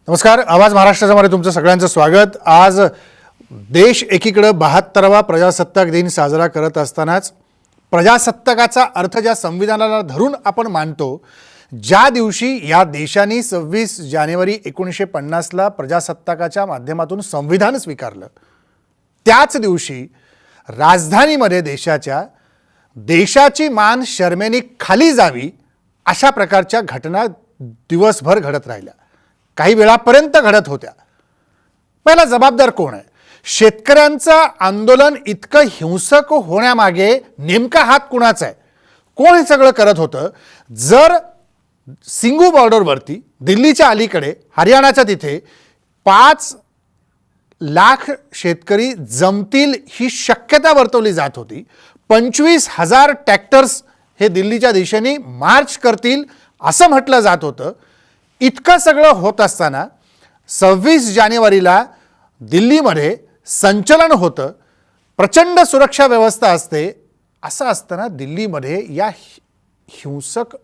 नमस्कार. आवाज महाराष्ट्रामध्ये तुमचं सगळ्यांचं स्वागत. आज देश एकीकडे 72वा प्रजासत्ताक दिन साजरा करत असतानाच प्रजासत्ताकाचा अर्थ ज्या संविधानाला धरून आपण मानतो, ज्या दिवशी या देशाने 26 जानेवारी 1950ला प्रजासत्ताकाच्या माध्यमातून संविधान स्वीकारलं, त्याच दिवशी राजधानीमध्ये देशाची मान शर्मेने खाली जावी अशा प्रकारच्या घटना दिवसभर घडत राहिल्या, काही वेळापर्यंत घडत होत्या. पहिला जबाबदार कोण आहे? शेतकऱ्यांचं आंदोलन इतकं हिंसक होण्यामागे नेमका हात कुणाचा आहे? कोण हे सगळं करत होतं? जर सिंगू बॉर्डरवरती दिल्लीच्या अलीकडे हरियाणाच्या तिथे 5 लाख शेतकरी जमतील ही शक्यता वर्तवली जात होती, 25,000 ट्रॅक्टर्स हे दिल्लीच्या दिशेने मार्च करतील असं म्हटलं जात होतं. इतकं सगळं होत असताना 26 जानेवारीला दिल्लीमध्ये संचलन होतं, प्रचंड सुरक्षा व्यवस्था असते. असं असताना दिल्लीमध्ये या हिंसक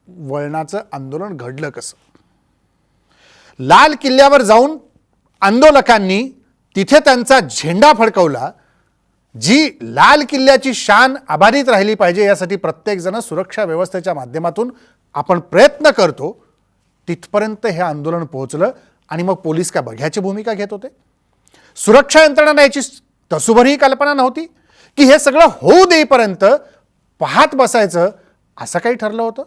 वळणाचं आंदोलन घडलं कसं? लाल किल्ल्यावर जाऊन आंदोलकांनी तिथे त्यांचा झेंडा फडकवला. जी लाल किल्ल्याची शान अबाधित राहिली पाहिजे यासाठी प्रत्येकजण सुरक्षा व्यवस्थेच्या माध्यमातून आपण प्रयत्न करतो, तिथपर्यंत हे आंदोलन पोहोचलं. आणि मग पोलीस काय बघ्याची भूमिका घेत होते? सुरक्षा यंत्रणा याची तसूभरही कल्पना नव्हती की हे सगळं होऊ देईपर्यंत पाहत बसायचं असं काही ठरलं होतं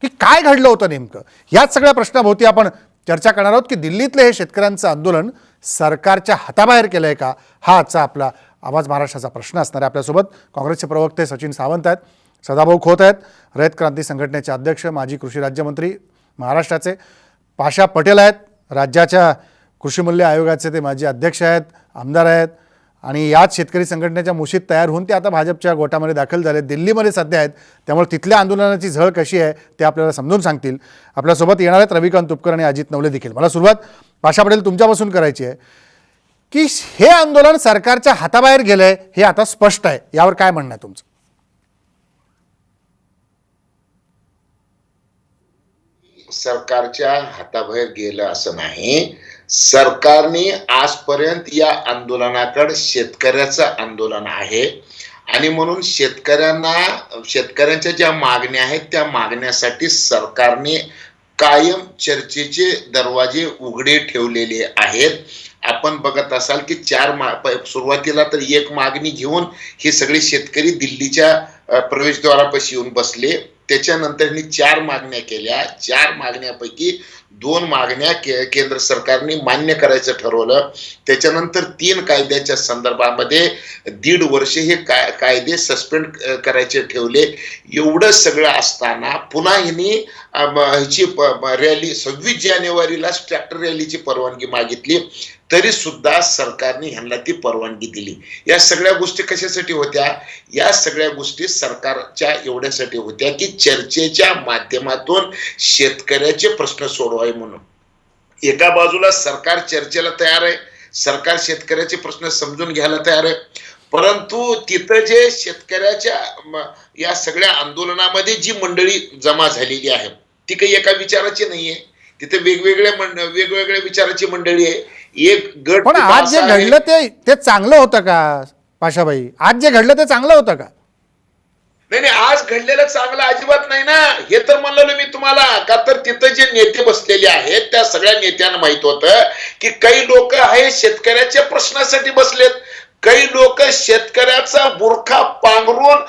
की काय घडलं होतं नेमकं? याच सगळ्या प्रश्नाभोवती आपण चर्चा करणार आहोत की दिल्लीतले हे शेतकऱ्यांचं आंदोलन सरकारच्या हाताबाहेर केलं आहे का? हा आजचा आपला आवाज महाराष्ट्राचा प्रश्न असणार आहे. आपल्यासोबत काँग्रेसचे प्रवक्ते सचिन सावंत आहेत, सदाभाऊ खोत आहेत, रयत क्रांती संघटनेचे अध्यक्ष, माजी कृषी राज्यमंत्री महाराष्ट्राचे, पाशा पटेल आहेत, राज्याच्या कृषी मूल्य आयोगाचे ते माजी अध्यक्ष आहेत, आमदार आहेत आणि याच शेतकरी संघटनेच्या मुशीत तयार होऊन ते आता भाजपच्या गोटामध्ये दाखल झाले, दिल्लीमध्ये सध्या आहेत. त्यामुळे तिथल्या आंदोलनाची झळ कशी आहे ते आपल्याला समजून सांगतील. आपल्यासोबत येणार आहेत रविकांत तुपकर आणि अजित नवले देखील. मला सुरुवात पाशा पटेल तुमच्यापासून करायची आहे की हे आंदोलन सरकारच्या हाताबाहेर गेलंय हे आता स्पष्ट आहे, यावर काय म्हणणं आहे तुमचं? सरकारच्या हाताबाहेर गेलं असं नाही. सरकारने आजपर्यंत या आंदोलनाकडे शेतकऱ्याचं आंदोलन आहे आणि म्हणून शेतकऱ्यांच्या ज्या मागण्या आहेत त्या मागण्यासाठी सरकारने कायम चर्चेचे दरवाजे उघडे ठेवलेले आहेत. आपण बघत असाल की सुरुवातीला तर एक मागणी घेऊन हे सगळे शेतकरी दिल्लीच्या प्रवेशद्वारापाशी येऊन बसले. त्याच्यानंतर 4 मागण्या केल्या. 4 मागण्यापैकी 2 मागण्या केंद्र सरकारने मान्य करायचं ठरवलं. त्याच्यानंतर 3 कायद्याच्या संदर्भामध्ये 1.5 वर्ष हे कायदे सस्पेंड करायचे ठेवले. एवढं सगळं असताना पुन्हा ह्याची रॅली 26 जानेवारीला ट्रॅक्टर रॅलीची परवानगी मागितली, तरी सुद्धा सरकारने ह्यांना ती परवानगी दिली. या सगळ्या गोष्टी कशासाठी होत्या? या सगळ्या गोष्टी सरकारच्या एवढ्यासाठी होत्या की चर्चेच्या माध्यमातून शेतकऱ्याचे प्रश्न सोडवावे म्हणून. एका बाजूला सरकार चर्चेला तयार आहे, सरकार शेतकऱ्याचे प्रश्न समजून घ्यायला तयार आहे, परंतु तिथं जे शेतकऱ्याच्या या सगळ्या आंदोलनामध्ये जी मंडळी जमा झालेली आहे ती काही एका विचाराची नाहीये. तिथे वेगवेगळ्या विचाराची मंडळी आहे. एक गट. पण आज जे घडलं ते चांगलं होतं का पाशाबाई? आज जे घडलं ते चांगलं होतं का? नाही, आज घडलेलं चांगलं अजिबात नाही ना. हे तर म्हणलं मी तुम्हाला, का तर तिथं जे नेते बसलेले आहेत त्या सगळ्या नेत्यांना माहित होतं की काही लोक आहे शेतकऱ्याच्या प्रश्नासाठी बसलेत, काही लोक शेतकऱ्याचा बुरखा पांघरून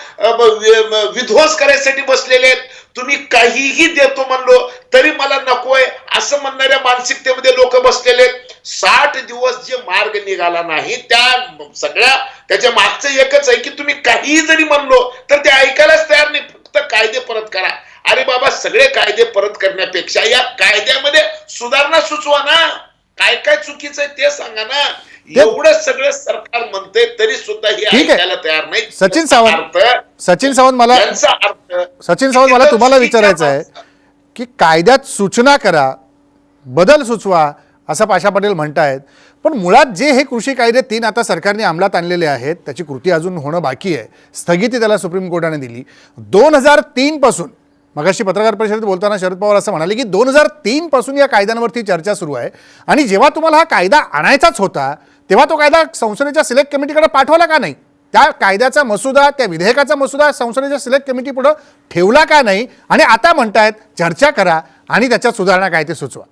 विध्वंस करायसाठी बसलेले आहेत. तुम्ही काहीही देतो म्हणलो तरी मला नकोय असं म्हणणाऱ्या मानसिकतेमध्ये लोक बसलेले आहेत. 60 दिवस जे मार्ग निघाला नाही त्याच्या मागचं एकच आहे की तुम्ही काहीही जरी म्हणलो तर ते ऐकायलाच तयार नाही. फक्त कायदे परत करा. अरे बाबा, सगळे कायदे परत करण्यापेक्षा या कायद्यामध्ये सुधारणा सुचवा ना. काय काय चुकीचं आहे ते सांगा ना. एवढं सगळं सरकार म्हणते तरी सुद्धा हे ऐकायला तयार नाही. सचिन सावंत मला तुम्हाला विचारायचं आहे की कायद्यात सूचना करा, बदल सुचवा असं पाशा पटेल म्हणतायत, पण मुळात जे हे कृषी कायदे 3 आता सरकारने अंमलात आणलेले आहेत त्याची कृती अजून होणं बाकी आहे. स्थगिती त्याला सुप्रीम कोर्टाने दिली. 2003 पासून मगाशी पत्रकार परिषदेत बोलताना शरद पवार असं म्हणाले की 2003 पासून या कायद्यांवरती चर्चा सुरू आहे आणि जेव्हा तुम्हाला हा कायदा आणायचाच होता तेव्हा तो कायदा संसदेच्या सिलेक्ट कमिटीकडे पाठवला का नाही? त्या कायद्याचा मसुदा, त्या विधेयकाचा मसुदा संसदेच्या सिलेक्ट कमिटी पुढे ठेवला का नाही? आणि आता म्हणतायत चर्चा करा आणि त्याच्यात सुधारणा काय ते सुचवा.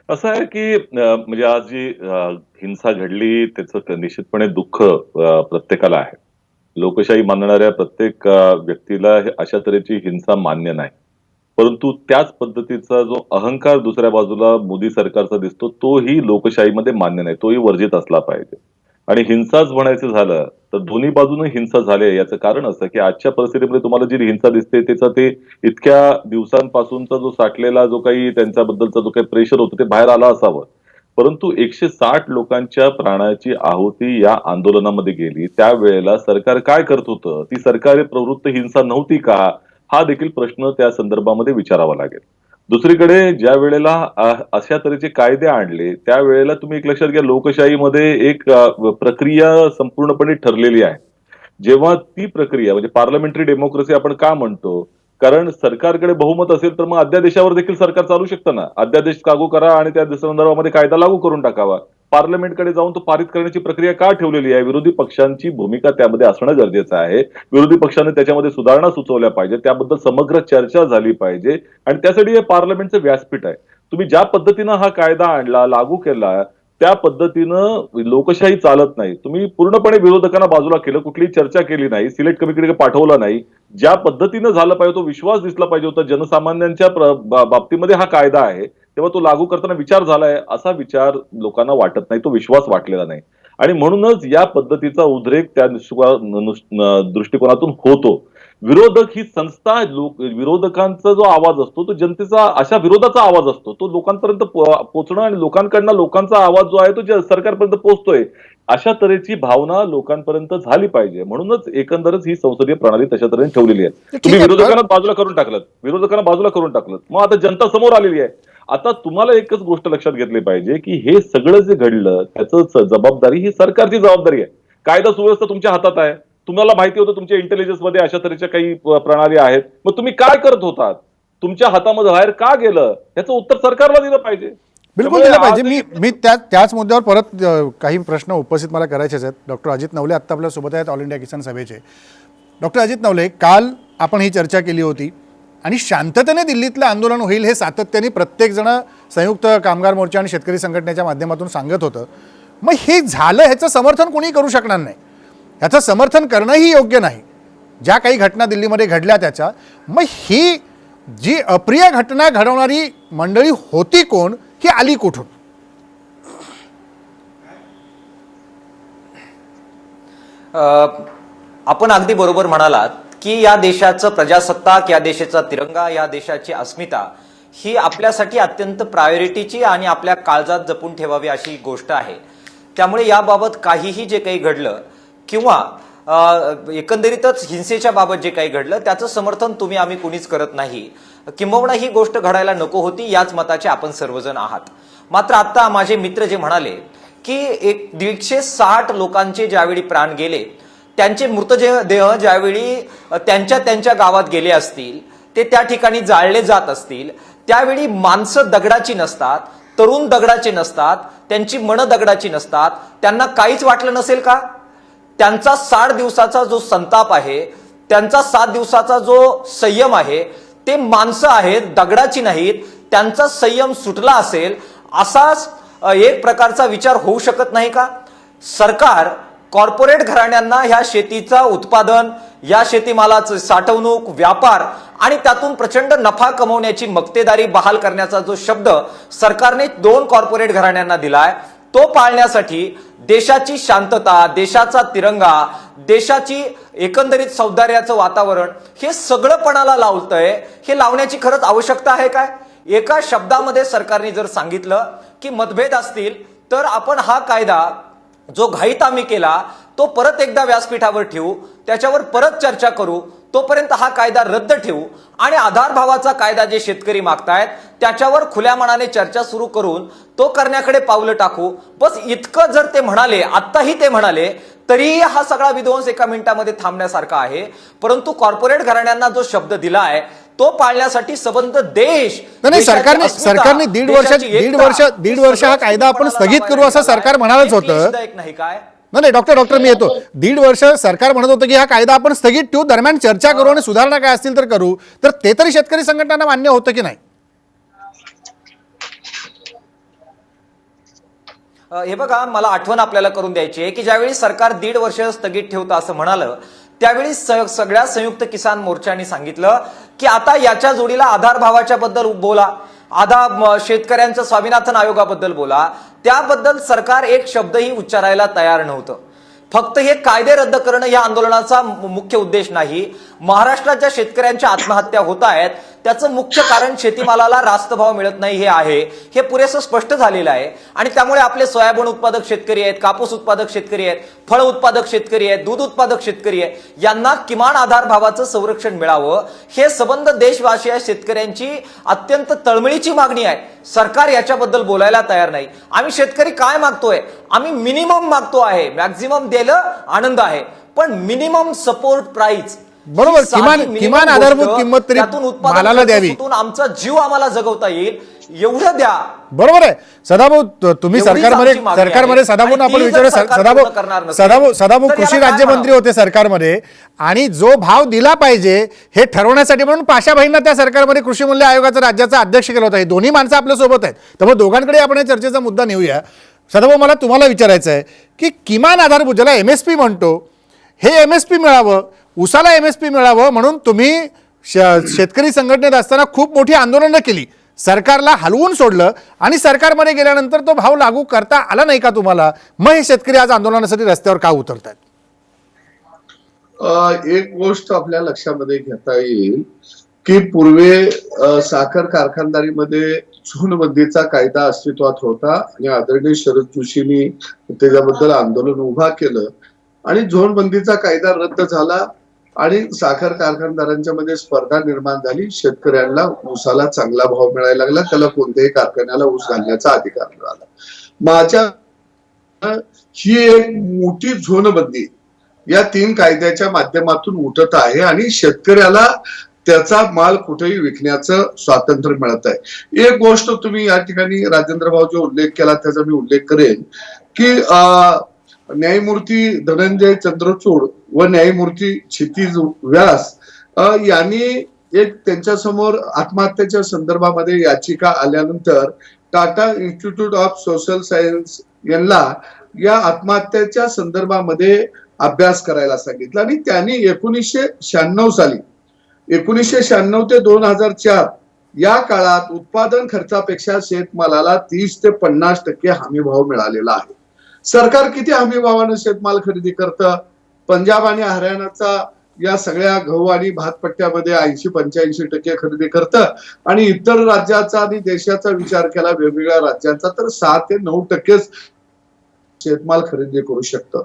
असं आहे की म्हणजे आज जी हिंसा घडली त्याचं निश्चितपणे दुःख प्रत्येकाला आहे. लोकशाही मानणाऱ्या प्रत्येक व्यक्तीला अशा तऱ्हेची हिंसा मान्य नाही. परंतु त्याच पद्धतीचा जो अहंकार दुसऱ्या बाजूला मोदी सरकारचा दिसतो तोही लोकशाहीमध्ये मान्य नाही, तोही वर्जित असला पाहिजे. आणि हिंसाच म्हणायचं झालं तर दोन्ही बाजूने हिंसा झाले याचं कारण असं की आजच्या परिस्थितीमध्ये तुम्हाला जी हिंसा दिसते त्याचा ते इतक्या दिवसांपासूनचा जो साठलेला जो काही त्यांच्याबद्दलचा जो काही प्रेशर होतं ते बाहेर आला असावं. परंतु 160 लोकांच्या प्राणाची आहुती या आंदोलनामध्ये गेली त्यावेळेला सरकार काय करत होतं? ती सरकारी प्रवृत्त हिंसा नव्हती का? हा देखील प्रश्न त्या संदर्भामध्ये विचारावा लागेल. दुसरीकडे ज्या वेळेला अशा तऱ्हेचे कायदे आणले त्यावेळेला तुम्ही एक लक्षात घ्या, लोकशाहीमध्ये एक प्रक्रिया संपूर्णपणे ठरलेली आहे. जेव्हा ती प्रक्रिया म्हणजे पार्लमेंटरी डेमोक्रेसी आपण का म्हणतो? कारण सरकारकडे बहुमत असेल तर मग अध्यादेशावर देखील सरकार चालू शकतं ना. अध्यादेश लागू करा आणि त्या संदर्भामध्ये कायदा लागू करून टाकावा. पार्लमेंटकडे जाऊन तो पारित करण्याची प्रक्रिया का ठेवलेली आहे? विरोधी पक्षांची भूमिका त्यामध्ये असणं गरजेचं आहे. विरोधी पक्षांनी त्याच्यामध्ये सुधारणा सुचवल्या पाहिजे, त्याबद्दल समग्र चर्चा झाली पाहिजे आणि त्यासाठी हे पार्लमेंटचं व्यासपीठ आहे. तुम्ही ज्या पद्धतीनं हा कायदा आणला, लागू केला त्या पद्धतीनं लोकशाही चालत नाही. तुम्ही पूर्णपणे विरोधकांना बाजूला केलं, कुठलीही चर्चा केली नाही, सिलेक्ट कमिटीकडे पाठवला नाही. ज्या पद्धतीनं झालं पाहिजे तो विश्वास दिसला पाहिजे होता जनसामान्यांच्या बाबतीमध्ये हा कायदा आहे तेव्हा तो लागू करताना विचार झालाय असा विचार लोकांना वाटत नाही, तो विश्वास वाटलेला नाही. आणि म्हणूनच या पद्धतीचा उद्रेक त्या दृष्टिकोनातून होतो. विरोधक ही संस्था विरोधकांचा जो आवाज असतो तो जनतेचा अशा विरोधाचा आवाज असतो, तो लोकांपर्यंत पोहोचणं आणि लोकांकडनं लोकांचा आवाज जो आहे तो सरकारपर्यंत पोहोचतोय अशा तऱ्हेची भावना लोकांपर्यंत झाली पाहिजे. म्हणूनच एकंदरच ही संसदीय प्रणाली तशा तऱ्हेने ठेवलेली आहे. तुम्ही विरोधकांना बाजूला करून टाकलं, मग आता जनता समोर आलेली आहे. आता तुम्हाला एकच गोष्ट लक्षात घेतली पाहिजे की हे सगळं जे घडलं त्याचं जबाबदारी ही सरकारची जबाबदारी आहे. कायदा सुव्यवस्था तुमच्या हातात आहे. तुम्हाला माहिती होतं तुमच्या इंटेलिजन्स मध्ये अशा तऱ्हेच्या काही प्रणाली आहेत, मग तुम्ही काय करत होतात? तुमच्या हातामध्ये बाहेर का गेलं याचं उत्तर सरकारला दिलं पाहिजे. बिलकुल दिलं पाहिजे. मी त्याच मुद्द्यावर परत काही प्रश्न उपस्थित मला करायचेच आहेत. डॉक्टर अजित नवले आत्ता आपल्या सोबत आहेत, ऑल इंडिया किसान सभेचे. डॉक्टर अजित नवले, काल आपण ही चर्चा केली होती आणि शांततेने दिल्लीतलं आंदोलन होईल हे सातत्याने प्रत्येकजण संयुक्त कामगार मोर्चा आणि शेतकरी संघटनेच्या माध्यमातून सांगत होतं. मग हे झालं ह्याचं समर्थन कोणी करू शकणार नाही, ह्याचं समर्थन करणंही योग्य नाही. ज्या काही घटना दिल्लीमध्ये घडल्या त्याच्या, मग ही जी अप्रिय घटना घडवणारी मंडळी होती कोण, ही आली कुठून? आपण अगदी बरोबर म्हणालात की या देशाचं प्रजासत्ताक, या देशाचा तिरंगा, या देशाची अस्मिता ही आपल्यासाठी अत्यंत प्रायोरिटीची आणि आपल्या काळजात जपून ठेवावी अशी गोष्ट आहे. त्यामुळे याबाबत काहीही जे काही घडलं किंवा एकंदरीतच हिंसेच्या बाबत जे काही घडलं त्याचं समर्थन तुम्ही आम्ही कुणीच करत नाही. किंबहुना ही गोष्ट घडायला नको होती याच मताचे आपण सर्वजण आहात. मात्र आता माझे मित्र जे म्हणाले की 160 लोकांचे ज्यावेळी प्राण गेले, त्यांचे मृतदेह ज्यावेळी त्यांच्या गावात गेले असतील, ते त्या ठिकाणी जाळले जात असतील, त्यावेळी माणसं दगडाची नसतात, तरुण दगडाचे नसतात, त्यांची मनं दगडाची नसतात, त्यांना काहीच वाटलं नसेल का? त्यांचा 60 दिवसाचा जो संताप आहे, त्यांचा 7 दिवसाचा जो संयम आहे, ते माणसं आहेत, दगडाची नाहीत, त्यांचा संयम सुटला असेल असाच एक प्रकारचा विचार होऊ शकत नाही का? सरकार कॉर्पोरेट घराण्यांना ह्या शेतीचा उत्पादन, या शेतीमालाचं साठवणूक, व्यापार आणि त्यातून प्रचंड नफा कमवण्याची मक्तेदारी बहाल करण्याचा जो शब्द सरकारने 2 कॉर्पोरेट घराण्यांना दिलाय तो पाळण्यासाठी देशाची शांतता, देशाचा तिरंगा, देशाची एकंदरीत सौंदर्याचं वातावरण हे सगळं पणाला लावतंय. हे लावण्याची खरंच आवश्यकता आहे काय? एका शब्दामध्ये सरकारने जर सांगितलं की मतभेद असतील तर आपण हा कायदा जो घाईत आम्ही केला तो परत एकदा व्यासपीठावर ठेवू, त्याच्यावर परत चर्चा करू, तोपर्यंत हा कायदा रद्द ठेवू आणि आधार भावाचा कायदा जे शेतकरी मागतायत त्याच्यावर खुल्या मनाने चर्चा सुरू करून तो करण्याकडे पावलं टाकू. बस इतकं जर ते म्हणाले, आत्ताही ते म्हणाले, तरी हा सगळा विध्वंस एका मिनिटामध्ये थांबण्यासारखा आहे. परंतु कॉर्पोरेट घराण्यांना जो शब्द दिला आहे तो पाळण्यासाठी सबंध देश नाही देशाची सरकारने अस्मिता, सरकारने दीड देशाची एकता, वर्ष हा कायदा आपण स्थगित करू असं सरकार म्हणालच होतं. नाही काय नाही डॉक्टर मी येतो. दीड वर्ष सरकार म्हणत होतं की हा कायदा आपण स्थगित ठेवू, दरम्यान चर्चा करू आणि सुधारणा काय असतील तर करू, तर ते तरी शेतकरी संघटनांना मान्य होतं की नाही? हे बघा, मला आठवण आपल्याला करून द्यायची आहे की ज्यावेळी सरकार 1.5 वर्ष स्थगित ठेवतं असं म्हणालं, त्यावेळी सगळ्या संयुक्त किसान मोर्चाने सांगितलं की आता याच्या जोडीला आधार भावाच्या बद्दल बोला, शेतकऱ्यांच्या स्वामीनाथन आयोगाबद्दल बोला. त्याबद्दल सरकार एक शब्दही उच्चारायला तयार नव्हतं. फक्त हे कायदे रद्द करणं या आंदोलनाचा मुख्य उद्देश नाही. महाराष्ट्रात ज्या शेतकऱ्यांच्या आत्महत्या होत आहेत त्याचं मुख्य कारण शेतीमालाला रास्त भाव मिळत नाही हे आहे. हे पुरेसं स्पष्ट झालेलं आहे. आणि त्यामुळे आपले सोयाबीन उत्पादक शेतकरी आहेत, कापूस उत्पादक शेतकरी आहेत, फळ उत्पादक शेतकरी आहेत, दूध उत्पादक शेतकरी आहेत, यांना किमान आधार भावाचं संरक्षण मिळावं हे सबंध देशवासी शेतकऱ्यांची अत्यंत तळमळीची मागणी आहे. सरकार याच्याबद्दल बोलायला तयार नाही. आम्ही शेतकरी काय मागतोय? आम्ही मिनिमम मागतो आहे. मॅक्झिमम दिलं आनंद आहे, पण मिनिमम सपोर्ट प्राइस, बरोबर, किमान आधारभूत किंमत तरी मालाला द्यावी. आमचा जीव आम्हाला जगवता येईल एवढं द्या. बरोबर आहे सदाभाऊ, तुम्ही सरकारमध्ये सदाभाऊ आपण विचारू, सदाभाऊ कृषी राज्यमंत्री होते सरकारमध्ये, आणि जो भाव दिला पाहिजे हे ठरवण्यासाठी म्हणून पाशाभाईंना त्या सरकारमध्ये कृषी मूल्य आयोगाचा राज्याचा अध्यक्ष केला होता. हे दोन्ही माणसं आपल्या सोबत आहेत, त्यामुळे दोघांकडे आपण या चर्चेचा मुद्दा नेऊया. सदाभाऊ, मला तुम्हाला विचारायचं आहे की किमान आधारभूत, ज्याला MSP म्हणतो, हे MSP मिळावं, उसाला MSP मिळावं म्हणून तुम्ही शेतकरी संघटनेत असताना खूप मोठी आंदोलनं केली, सरकारला हलवून सोडलं, आणि सरकारमध्ये गेल्यानंतर तो भाव लागू करता आला नाही का तुम्हाला? मग हे शेतकरी आज आंदोलनासाठी रस्त्यावर का उतरतात? एक गोष्ट आपल्या लक्षामध्ये घेता येईल की पूर्वी साखर कारखानदारीमध्ये झोनबंदीचा कायदा अस्तित्वात होता आणि आदरणीय शरद जोशींनी त्याच्याबद्दल आंदोलन उभा केलं आणि झोनबंदीचा कायदा रद्द झाला आणि साखर कारखानदारांच्या मध्ये स्पर्धा निर्माण झाली. शेतकऱ्यांना ऊसाला चांगला भाव मिळायला लागला, त्याला कोणत्याही कारखान्याला ऊस घालण्याचा अधिकार मिळाला. माझ्या ही एक मोठी झोनबंदी या 3 कायद्याच्या माध्यमातून उठत आहे आणि शेतकऱ्याला त्याचा माल कुठेही विकण्याचं स्वातंत्र्य मिळत आहे. एक गोष्ट तुम्ही या ठिकाणी राजेंद्र भाऊ जो उल्लेख केला त्याचा मी उल्लेख करेन की न्यायमूर्ती धनंजय चंद्रचूड व न्यायमूर्ती क्षितिज व्यास यांनी एक त्यांच्या समोर आत्महत्येच्या संदर्भामध्ये याचिका आल्यानंतर Tata institute of social science यांना या आत्महत्येच्या संदर्भामध्ये अभ्यास करायला सांगितलं आणि त्यांनी 1996 साली 1996 ते 2004 या काळात उत्पादन खर्चापेक्षा शेतमालाला 30 ते 50% हमी भाव मिळालेला आहे. सरकार किती हमी भावानं शेतमाल खरेदी करतं? पंजाब आणि हरियाणाचा या सगळ्या गहू आणि भातपट्ट्यामध्ये 80-85% खरेदी करतं आणि इतर राज्याचा आणि देशाचा विचार केला वेगवेगळ्या राज्यांचा तर 6 ते 9% शेतमाल खरेदी करू शकतं.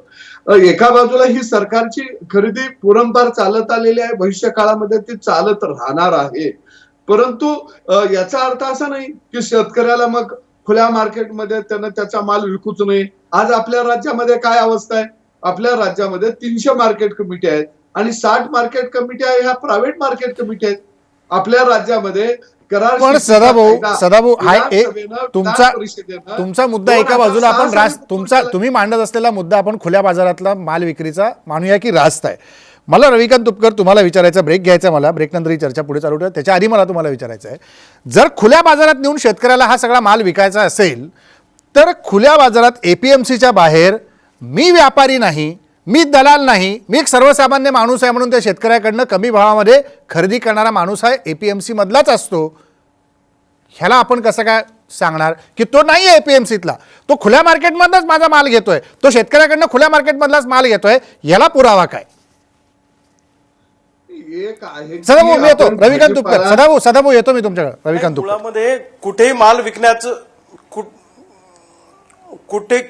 एका बाजूला ही सरकारची खरेदी पुरंपार चालत आलेली आहे, भविष्य काळामध्ये ती चालत राहणार आहे. परंतु याचा अर्थ असा नाही की शेतकऱ्याला मग खुल्या मार्केटमध्ये त्यानं त्याचा माल विकूच नये. आज आपल्या राज्यामध्ये काय अवस्था आहे? आपल्या राज्यामध्ये 300 मार्केट कमिटी आहेत आणि 60 मार्केट कमिटी आहे ह्या प्रायव्हेट मार्केट कमिटी आहेत. आपल्या राज्यामध्ये पण सदाभाऊ हा तुमचा मुद्दा एका बाजूला आपण तुम्ही मांडत असलेला मुद्दा आपण खुल्या बाजारातला माल विक्रीचा मानूया की रास्त आहे. मला रविकांत तुपकर तुम्हाला विचारायचा, ब्रेक घ्यायचा, मला ब्रेकनंतर ही चर्चा पुढे चालू ठेवा. त्याच्या आधी मला तुम्हाला विचारायचं आहे, जर खुल्या बाजारात नेऊन शेतकऱ्याला हा सगळा माल विकायचा असेल तर खुल्या बाजारात APMCच्या बाहेर मी व्यापारी नाही, मी दलाल नाही, मी एक सर्वसामान्य माणूस आहे म्हणून त्या शेतकऱ्याकडनं कमी भावामध्ये खरेदी करणारा माणूस हा APMC मधलाच असतो. ह्याला आपण कसं काय सांगणार की तो नाही आहे APMCतला, तो खुल्या मार्केटमधलाच माझा माल घेतोय, तो शेतकऱ्याकडनं खुल्या मार्केटमधलाच माल घेतोय, याला पुरावा काय? सदाभाऊ मी येतो, रविकांत तुपकर. सदाभाऊ येतो मी तुमच्याकडे. रविकांत तुपकर, मुळामध्ये कुठेही माल विकण्याचं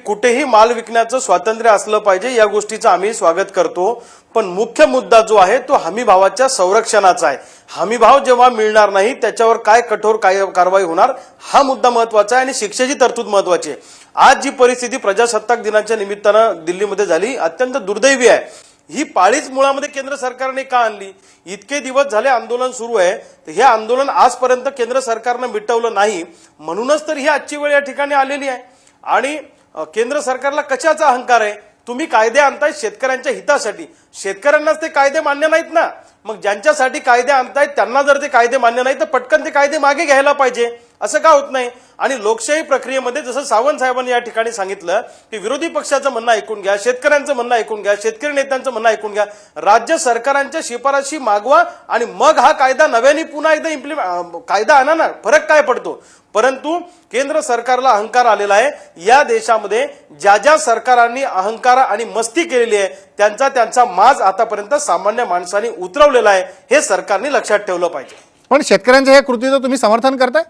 कुठेही माल विकण्याचं स्वातंत्र्य असलं पाहिजे, या गोष्टीचं आम्ही स्वागत करतो. पण मुख्य मुद्दा जो आहे तो हमी भावाच्या संरक्षणाचा आहे. हमी भाव जेव्हा मिळणार नाही त्याच्यावर काय कठोर कारवाई होणार हा मुद्दा महत्वाचा आहे आणि शिक्षेची तरतूद महत्वाची आहे. आज जी परिस्थिती प्रजासत्ताक दिनाच्या निमित्तानं दिल्लीमध्ये झाली अत्यंत दुर्दैवी आहे. ही पाळीच मुळामध्ये केंद्र सरकारने का आणली? इतके दिवस झाले आंदोलन सुरू आहे, तर हे आंदोलन आजपर्यंत केंद्र सरकारनं मिटवलं नाही, म्हणूनच तर ही आजची वेळ या ठिकाणी आलेली आहे. आणि केंद्र सरकारला कशाचा अहंकार आहे? तुम्ही कायदे आणताय शेतकऱ्यांच्या हितासाठी, शेतकऱ्यांनाच ते कायदे मान्य नाहीत ना. मग ज्यांच्यासाठी कायदे आणतायत त्यांना जर ते कायदे मान्य नाही तर पटकन ते कायदे मागे घ्यायला पाहिजे. असं का होत नाही? आणि लोकशाही प्रक्रियेमध्ये जसं सावंत साहेबांनी या ठिकाणी सांगितलं की विरोधी पक्षाचं म्हणणं ऐकून घ्या, शेतकऱ्यांचं म्हणणं ऐकून घ्या, शेतकरी नेत्यांचं म्हणणं ऐकून घ्या, राज्य सरकारांच्या शिफारशी मागवा आणि मग हा कायदा नव्याने पुन्हा एकदा कायदा आणा ना. फरक काय पडतो? परंतु केंद्र सरकारला अहंकार आलेला आहे. या देशामध्ये ज्या ज्या सरकारांनी अहंकार आणि मस्ती केलेली आहे त्यांचा माज आतापर्यंत सामान्य माणसाने उतरवलेला आहे. हे सरकारने लक्षात ठेवलं पाहिजे. पण शेतकऱ्यांच्या या कृतीचं तुम्ही समर्थन करताय?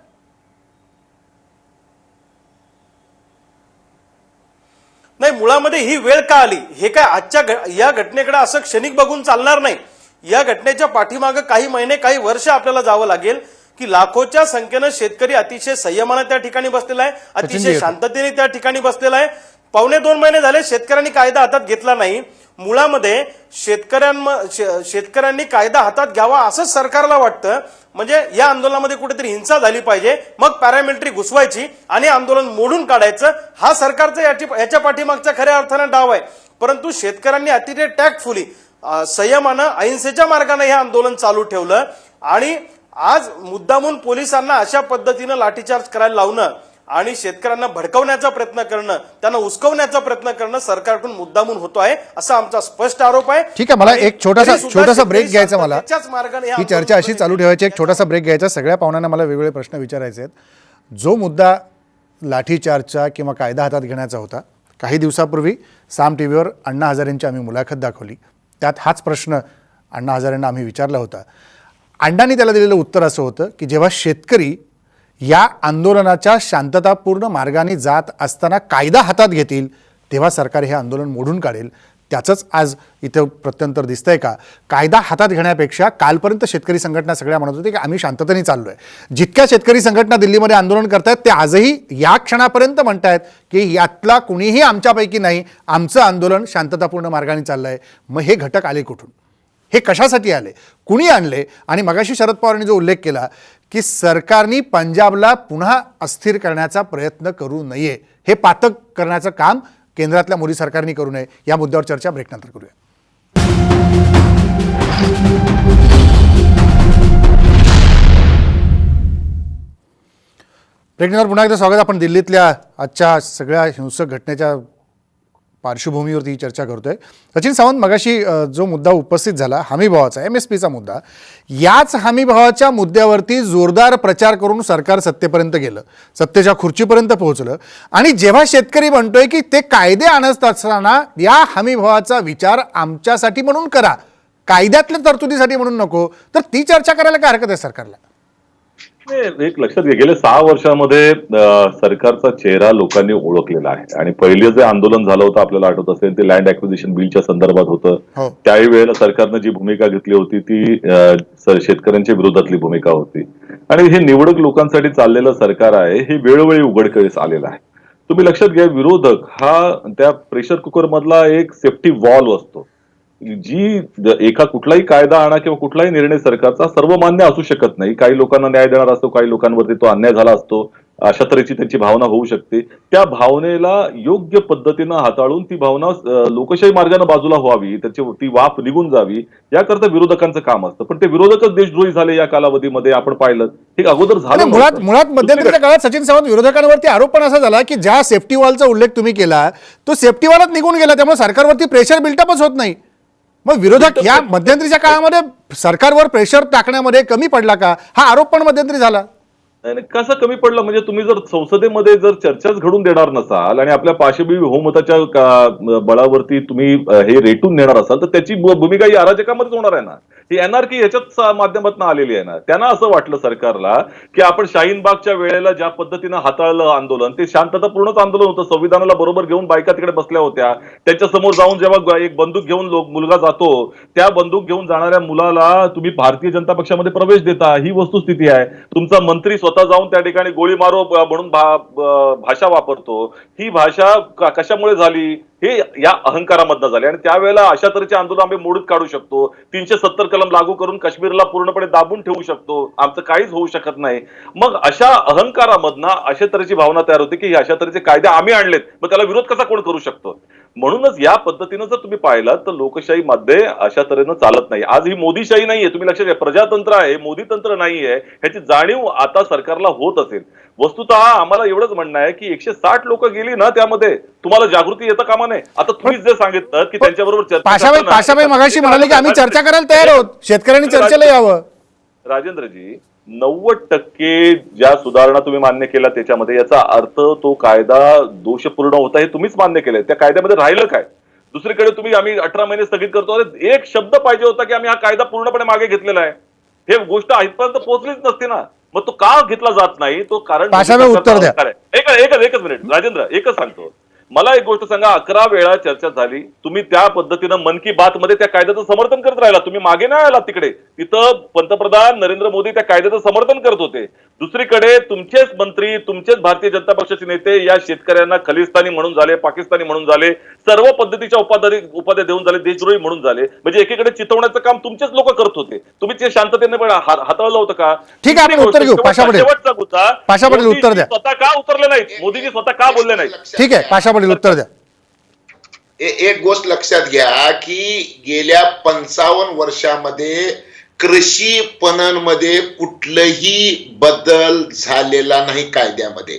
नाही, मुळामध्ये ही वेळ का आली हे काय आजच्या या घटनेकडे असं क्षणिक बघून चालणार नाही. या घटनेच्या पाठीमागे काही महिने काही वर्ष आपल्याला जावं लागेल की लाखोच्या संख्येनं शेतकरी अतिशय संयमानं त्या ठिकाणी बसलेला आहे, अतिशय शांततेने त्या ठिकाणी बसलेला आहे. 1.5-2 महिने झाले शेतकऱ्यांनी कायदा हातात घेतला नाही. मुळामध्ये शेतकऱ्यांनी कायदा हातात घ्यावा असंच सरकारला वाटतं. म्हणजे या आंदोलनामध्ये कुठेतरी हिंसा झाली पाहिजे, मग पॅरामिलिटरी घुसवायची आणि आंदोलन मोडून काढायचं, हा सरकारचा याच्या पाठीमागचा खऱ्या अर्थानं डाव आहे. परंतु शेतकऱ्यांनी अतिशय टॅक्टफुली संयमानं अहिंसेच्या मार्गाने हे आंदोलन चालू ठेवलं आणि आज मुद्दामून पोलिसांना अशा पद्धतीनं लाठीचार्ज करायला लावणं आणि शेतकऱ्यांना भडकवण्याचा प्रयत्न करणं, त्यांना उस्कवण्याचा प्रयत्न करणं सरकारकडून मुद्दामून होतो आहे असा आमचा स्पष्ट आरोप आहे. ठीक आहे, मला एक छोटासा ब्रेक घ्यायचा. मला ही चर्चा अशी चालू ठेवायची. एक छोटासा ब्रेक घ्यायचा. सगळ्या पाहुण्यांना मला वेगवेगळे प्रश्न विचारायचे आहेत. जो मुद्दा लाठीचार्जचा किंवा कायदा हातात घेण्याचा होता, काही दिवसापूर्वी साम टीव्हीवर अण्णा हजारेंची आम्ही मुलाखत दाखवली. त्यात हाच प्रश्न अण्णा हजारेंना आम्ही विचारला होता. अण्णांनी त्याला दिलेलं उत्तर असं होतं की जेव्हा शेतकरी या आंदोलनाच्या शांततापूर्ण मार्गाने जात असताना कायदा हातात घेतील तेव्हा सरकार हे आंदोलन मोडून काढेल. त्याचंच आज इथं प्रत्यंतर दिसतंय का? कायदा हातात घेण्यापेक्षा कालपर्यंत शेतकरी संघटना सगळ्या म्हणत होते की आम्ही शांततेने चाललो आहे. जितक्या शेतकरी संघटना दिल्लीमध्ये आंदोलन करतायत ते आजही या क्षणापर्यंत म्हणतायत की यातला कुणीही आमच्यापैकी नाही, आमचं आंदोलन शांततापूर्ण मार्गाने चाललं आहे. मग हे घटक आले कुठून? हे कशासाठी आले? कुणी आणले? आणि मगाशी शरद पवारांनी जो उल्लेख केला की सरकारने पंजाबला पुन्हा अस्थिर करण्याचा प्रयत्न करू नये, हे पातक करण्याचं काम केंद्रातल्या मोदी सरकारने करू नये, या मुद्द्यावर चर्चा ब्रेकनंतर करूया. ब्रेकनंतर पुन्हा एकदा स्वागत. आपण दिल्लीतल्या आजच्या सगळ्या हिंसक घटनेच्या पार्श्वभूमीवरती ही चर्चा करतोय. सचिन सावंत, मगाशी जो मुद्दा उपस्थित झाला हमीभावाचा, MSPचा मुद्दा, याच हमीभावाच्या मुद्द्यावरती जोरदार प्रचार करून सरकार सत्तेपर्यंत गेलं, सत्तेच्या खुर्चीपर्यंत पोहोचलं. आणि जेव्हा शेतकरी म्हणतोय की ते कायदे आणत असताना या हमीभावाचा विचार आमच्यासाठी म्हणून करा, कायद्यातल्या तरतुदीसाठी म्हणून नको, तर ती चर्चा करायला काय हरकत आहे सरकारला? एक लक्षात घ्या, गेल्या 6 वर्षामध्ये सरकारचा चेहरा लोकांनी ओळखलेला आहे. आणि पहिलं जे आंदोलन झालं होतं आपल्याला आठवत असेल ते लँड ऍक्विजिशन बिलच्या संदर्भात होतं. त्याही वेळेला सरकारनं जी भूमिका घेतली होती ती शेतकऱ्यांच्या विरोधातली भूमिका होती. आणि हे निवडक लोकांसाठी चाललेलं सरकार आहे हे वेळोवेळी उघडकीस आलेलं आहे. तुम्ही लक्षात घ्या, विरोधक हा त्या प्रेशर कुकर मधला एक सेफ्टी वॉल्व असतो. जी एका कुठलाही कायदा आणा किंवा कुठलाही निर्णय सरकारचा सर्वमान्य असू शकत नाही. काही लोकांना न्याय देणार असतो, काही लोकांवरती तो अन्याय झाला असतो, अशा तऱ्हेची त्यांची भावना होऊ शकते. त्या भावनेला योग्य पद्धतीनं हाताळून ती भावना लोकशाही मार्गाने बाजूला व्हावी, त्याची ती वाफ निघून जावी, याकरता विरोधकांचं काम असतं. पण ते विरोधकच देशद्रोही झाले या कालावधीमध्ये आपण पाहिलं. हे अगोदर झालं. मुळात मध्यंतरीच्या काळात सचिन सावंत विरोधकांवरती आरोप पण असा झाला की ज्या सेफ्टी वॉलचा उल्लेख तुम्ही केला तो सेफ्टी वॉलच निघून गेला, त्यामुळे सरकारवरती प्रेशर बिल्टअपच होत नाही. मग विरोधक या मध्यंतरीच्या काळामध्ये सरकारवर प्रेशर टाकण्यामध्ये कमी पडला का? हा आरोप पण मध्यंतरी झाला. कसं कमी पडलं म्हणजे तुम्ही जर संसदेमध्ये जर चर्चाच घडून देणार नसाल आणि आपल्या पाशवी बहुमताच्या बळावरती तुम्ही हे रेटून नेणार असाल तर त्याची भूमिका ही अराजकामध्येच होणार आहे ना. ही एनआरकी ह्याच्याच माध्यमातून आलेली आहे ना. त्यांना असं वाटलं सरकारला की आपण शाहीनबागच्या वेळेला ज्या पद्धतीनं हाताळलं आंदोलन ते शांततापूर्णच आंदोलन होतं. संविधानाला बरोबर घेऊन बायका तिकडे बसल्या होत्या. त्यांच्या समोर जाऊन जेव्हा एक बंदूक घेऊन मुलगा जातो त्या बंदूक घेऊन जाणाऱ्या मुलाला तुम्ही भारतीय जनता पक्षामध्ये प्रवेश देता, ही वस्तुस्थिती आहे. तुमचा मंत्री स्वतः जाऊन त्या ठिकाणी गोळी मारो म्हणून भाषा वापरतो. ही भाषा कशामुळे झाली हे या अहंकारामधनं झाले आणि त्यावेळेला अशा तऱ्हेचे आंदोलन आम्ही मोडीत काढू शकतो, 370 कलम लागू करून काश्मीरला पूर्णपणे दाबून ठेवू शकतो, आमचं काहीच होऊ शकत नाही. मग अशा अहंकारामधनं अशा तऱ्हेची भावना तयार होते की अशा तऱ्हेचे कायदे आम्ही आणलेत, मग त्याला विरोध कसा कोण करू शकतो. म्हणूनच या पद्धतीनं जर तुम्ही पाहिलात तर लोकशाहीमध्ये अशा तऱ्हेनं चालत नाही. आज ही मोदीशाही नाहीये, तुम्ही लक्षात घ्या, प्रजातंत्र आहे, मोदी तंत्र नाहीये, ह्याची जाणीव आता सरकारला होत असेल. वस्तुतः आम्हाला एवढंच म्हणणं आहे की 160 लोक गेली ना, त्यामध्ये तुम्हाला जागृती येतं कामा नये. आता तुम्हीच जे सांगितलं की त्यांच्याबरोबर चर्चा पाशाबाई मगाशी म्हणाले की आम्ही चर्चा करायला तयार आहोत, शेतकऱ्यांनी चर्चेला यावं. राजेंद्रजी, 90% ज्या सुधारणा तुम्ही मान्य केल्या त्याच्यामध्ये याचा अर्थ तो कायदा दोषपूर्ण होता हे तुम्हीच मान्य केलंय. त्या कायद्यामध्ये राहिलं काय? दुसरीकडे तुम्ही आम्ही 18 महिने स्थगित करतो, अरे एक शब्द पाहिजे होता की आम्ही हा कायदा पूर्णपणे मागे घेतलेला आहे. हे गोष्ट इथपर्यंत पोहोचलीच नसती ना, मग तो का घेतला जात नाही? तो कारण पाशाबाई उत्तर द्या. एकच मिनिट राजेंद्र, एकच सांगतो. मला एक गोष्ट सांगा, 11 वेळा चर्चा झाली, तुम्ही त्या पद्धतीनं मन की बात मध्ये त्या कायद्याचं समर्थन करत राहिला. तुम्ही मागे नाही आला तिकडे, तिथं पंतप्रधान नरेंद्र मोदी त्या कायद्याचं समर्थन करत होते. दुसरीकडे तुमचेच मंत्री, तुमचेच भारतीय जनता पक्षाचे नेते या शेतकऱ्यांना खलिस्तानी म्हणून झाले, पाकिस्तानी म्हणून झाले, सर्व पद्धतीच्या उपाध्या देऊन झाले, देशद्रोही म्हणून झाले. म्हणजे एकीकडे चितवण्याचं काम तुमचेच लोक करत होते, तुम्ही ते शांततेने पण हाताळलं होतं का? ठीक आहे, आपण उत्तर घेऊ. पाशा पाटील उत्तर द्या. स्वतः का उतरले नाहीत, मोदीजी स्वतः का बोलले नाहीत? ठीक आहे, पाशा पाटील उत्तर द्या. एक गोष्ट लक्षात घ्या की गेल्या 55 वर्षामध्ये कृषी पणनमध्ये कुठलंही बदल झालेला नाही कायद्यामध्ये.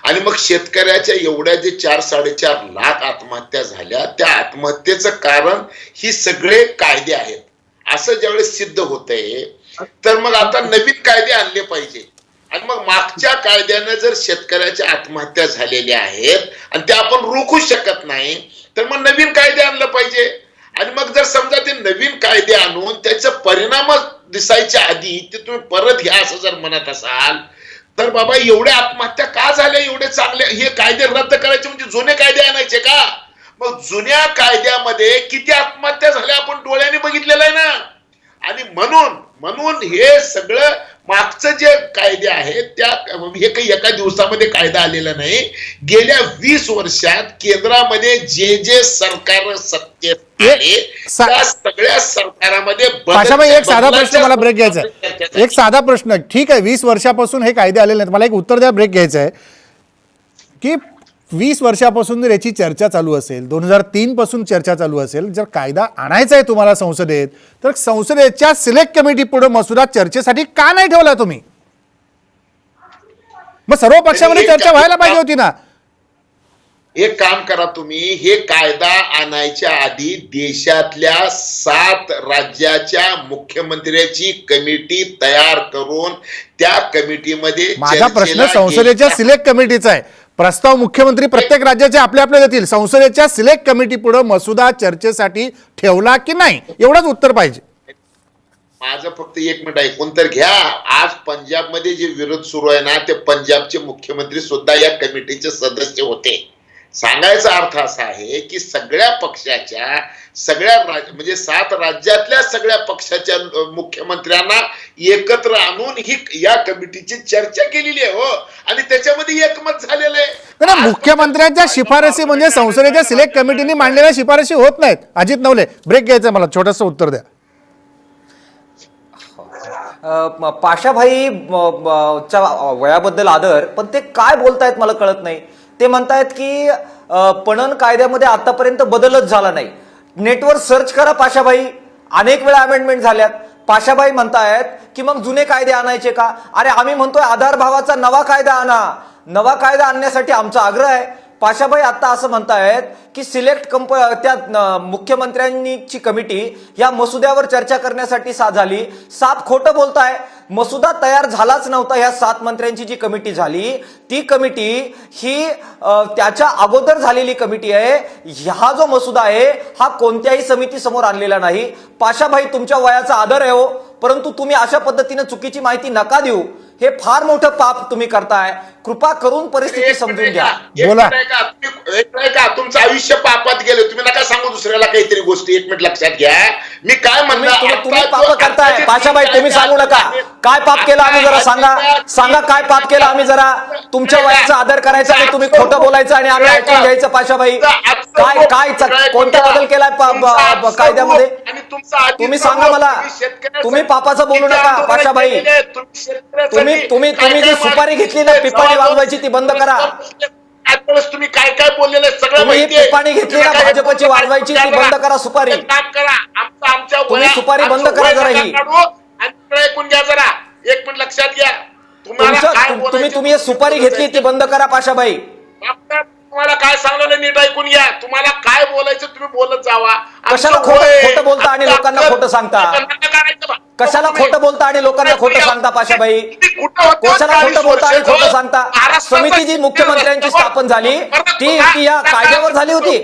आणि मग शेतकऱ्याच्या एवढ्या जे 4-4.5 लाख आत्महत्या झाल्या, त्या आत्महत्येचं कारण ही सगळे कायदे आहेत असं ज्यावेळेस सिद्ध होतंय, तर मग आता नवीन कायदे आणले पाहिजे. आणि मग मागच्या कायद्यानं जर शेतकऱ्याच्या आत्महत्या झालेल्या आहेत आणि त्या आपण रोखू शकत नाही, तर मग नवीन कायदे आणलं पाहिजे. आणि मग जर समजा ते नवीन कायदे आणून त्याचा परिणाम दिसायच्या आधी ते तुम्ही परत घ्या असं जर म्हणत असाल, तर बाबा एवढ्या आत्महत्या का झाल्या, एवढे चांगले हे कायदे रद्द करायचे म्हणजे जुने कायदे आणायचे का? मग जुन्या कायद्यामध्ये किती आत्महत्या झाल्या आपण डोळ्याने बघितलेलं आहे ना. आणि म्हणून हे सगळं मागचं जे कायदे आहेत त्या हे काही एका दिवसामध्ये कायदा आलेला नाही. गेल्या 20 वर्षात केंद्रामध्ये जे सरकार सत्तेत आले त्या सगळ्या सरकारामध्ये पाशाबाई, एक साधा प्रश्न, मला ब्रेक घ्यायचा आहे. एक साधा प्रश्न, ठीक आहे, 20 वर्षापासून हे कायदे आलेले नाहीत, मला एक उत्तर द्या, ब्रेक घ्यायचं आहे. की 20 वर्षापासून जर याची चर्चा चालू असेल, 2003 पासून चर्चा चालू असेल, जर कायदा आणायचा आहे तुम्हाला संसदेत, तर संसदेच्या सिलेक्ट कमिटी पुढे मसुदा चर्चेसाठी का नाही ठेवला तुम्ही? मग सर्व पक्षामध्ये चर्चा व्हायला पाहिजे होती ना. एक काम करा तुम्ही, हे कायदा आणायच्या आधी देशातल्या 7 राज्याच्या मुख्यमंत्र्याची कमिटी तयार करून त्या कमिटीमध्ये माझा प्रश्न संसदेच्या सिलेक्ट कमिटीचा आहे. प्रस्ताव मुख्यमंत्री प्रत्येक राज्याचे आपले आपले देतील, संसदेच्या सिलेक्ट कमिटी पुढे मसुदा चर्चेसाठी ठेवला की नाही, एवढंच उत्तर पाहिजे. माझं फक्त 1 मिनिट ऐकून तर घ्या. आज पंजाबमध्ये जे विरोध सुरू आहे ना, ते पंजाबचे मुख्यमंत्री सुद्धा या कमिटीचे सदस्य होते. सांगायचा अर्थ असा आहे की सगळ्या पक्षाच्या म्हणजे 7 राज्यातल्या सगळ्या पक्षाच्या मुख्यमंत्र्यांना एकत्र आणून ही या कमिटीची चर्चा केलेली आहे. हो, आणि त्याच्यामध्ये एकमत झालेलं आहे. मुख्यमंत्र्यांच्या शिफारसी म्हणजे संसदेच्या सिलेक्ट कमिटीने मांडलेल्या शिफारसी होत नाहीत. अजित नवले, ब्रेक घ्यायचं, मला छोटंसं उत्तर द्या. पाशाभाई च्या वयाबद्दल आदर, पण ते काय बोलतायत मला कळत नाही. ते म्हणतायत की पणन कायद्यामध्ये आतापर्यंत बदलच झाला नाही. नेटवर सर्च करा पाशाभाई, अनेक वेळा अमेंडमेंट झाल्यात. पाशाभाई म्हणतायत की मग जुने कायदे आणायचे का? अरे आम्ही म्हणतोय आधार भावाचा नवा कायदा आणा. नवा कायदा आणण्यासाठी आमचा आग्रह आहे. पाशाभाई आता असं म्हणतायत की सिलेक्ट त्या मुख्यमंत्र्यांची कमिटी या मसुद्यावर चर्चा करण्यासाठी झाली. साफ खोटं बोलताय. मसुदा तयार झालाच नव्हता. ह्या 7 मंत्र्यांची जी कमिटी झाली ती कमिटी ही त्याच्या अगोदर झालेली कमिटी आहे. हा जो मसुदा आहे हा कोणत्याही समिती समोर आणलेला नाही. पाशाभाई, तुमच्या वयाचा आदर आहे हो, परंतु तुम्ही अशा पद्धतीने चुकीची माहिती नका देऊ. हे फार मोठं पाप तुम्ही करताय. कृपा करून परिस्थिती समजून घ्या. बोला. तुमचं आयुष्य पापात गेले, तुम्ही नका सांगू दुसऱ्याला काहीतरी गोष्टी. एक मिनिट लक्षात घ्या, मी काय तुम्ही पाप करताय. पाशाबाई तुम्ही सांगू नका काय पाप केलं आम्ही जरा सांगा काय पाप केलं आम्ही जरा. तुमच्या वयाचा आदर करायचा आणि तुम्ही खोटं बोलायचं आणि आम्ही ऐकून घ्यायचं. पाशाबाई काय कोणता बदल केलाय कायद्यामध्ये तुम्ही सांगा मला. तुम्ही पापाचं बोलू नका पाशाबाई. तुम्ही जी सुपारी घेतली ना पिपाणी वाजवायची ती बंद करा. तुम्ही काय काय बोललेले सगळं तुम्ही पिपाणी घेतली ना भाजपची वाजवायची ती बंद करा सुपारी. काम करा. आमच्या तुम्ही सुपारी बंद करा जरा ही. ऐकून घ्या जरा. एक मिनिट लक्षात घ्या. तुम्ही सुपारी घेतली ती बंद करा पाशाबाई. तुम्हाला काय सांगलं नीट ऐकून घ्या. तुम्हाला काय बोलायचं तुम्ही बोलत जावा. कशाला खोटं बोलता आणि लोकांना खोटं सांगता. कशाला खोटं बोलता आणि लोकांना खोटं सांगता पाशाबाई. कशाला खोटं बोलता आणि खोटं सांगता. समिती जी मुख्यमंत्र्यांची स्थापन झाली ती या कायद्यावर झाली होती.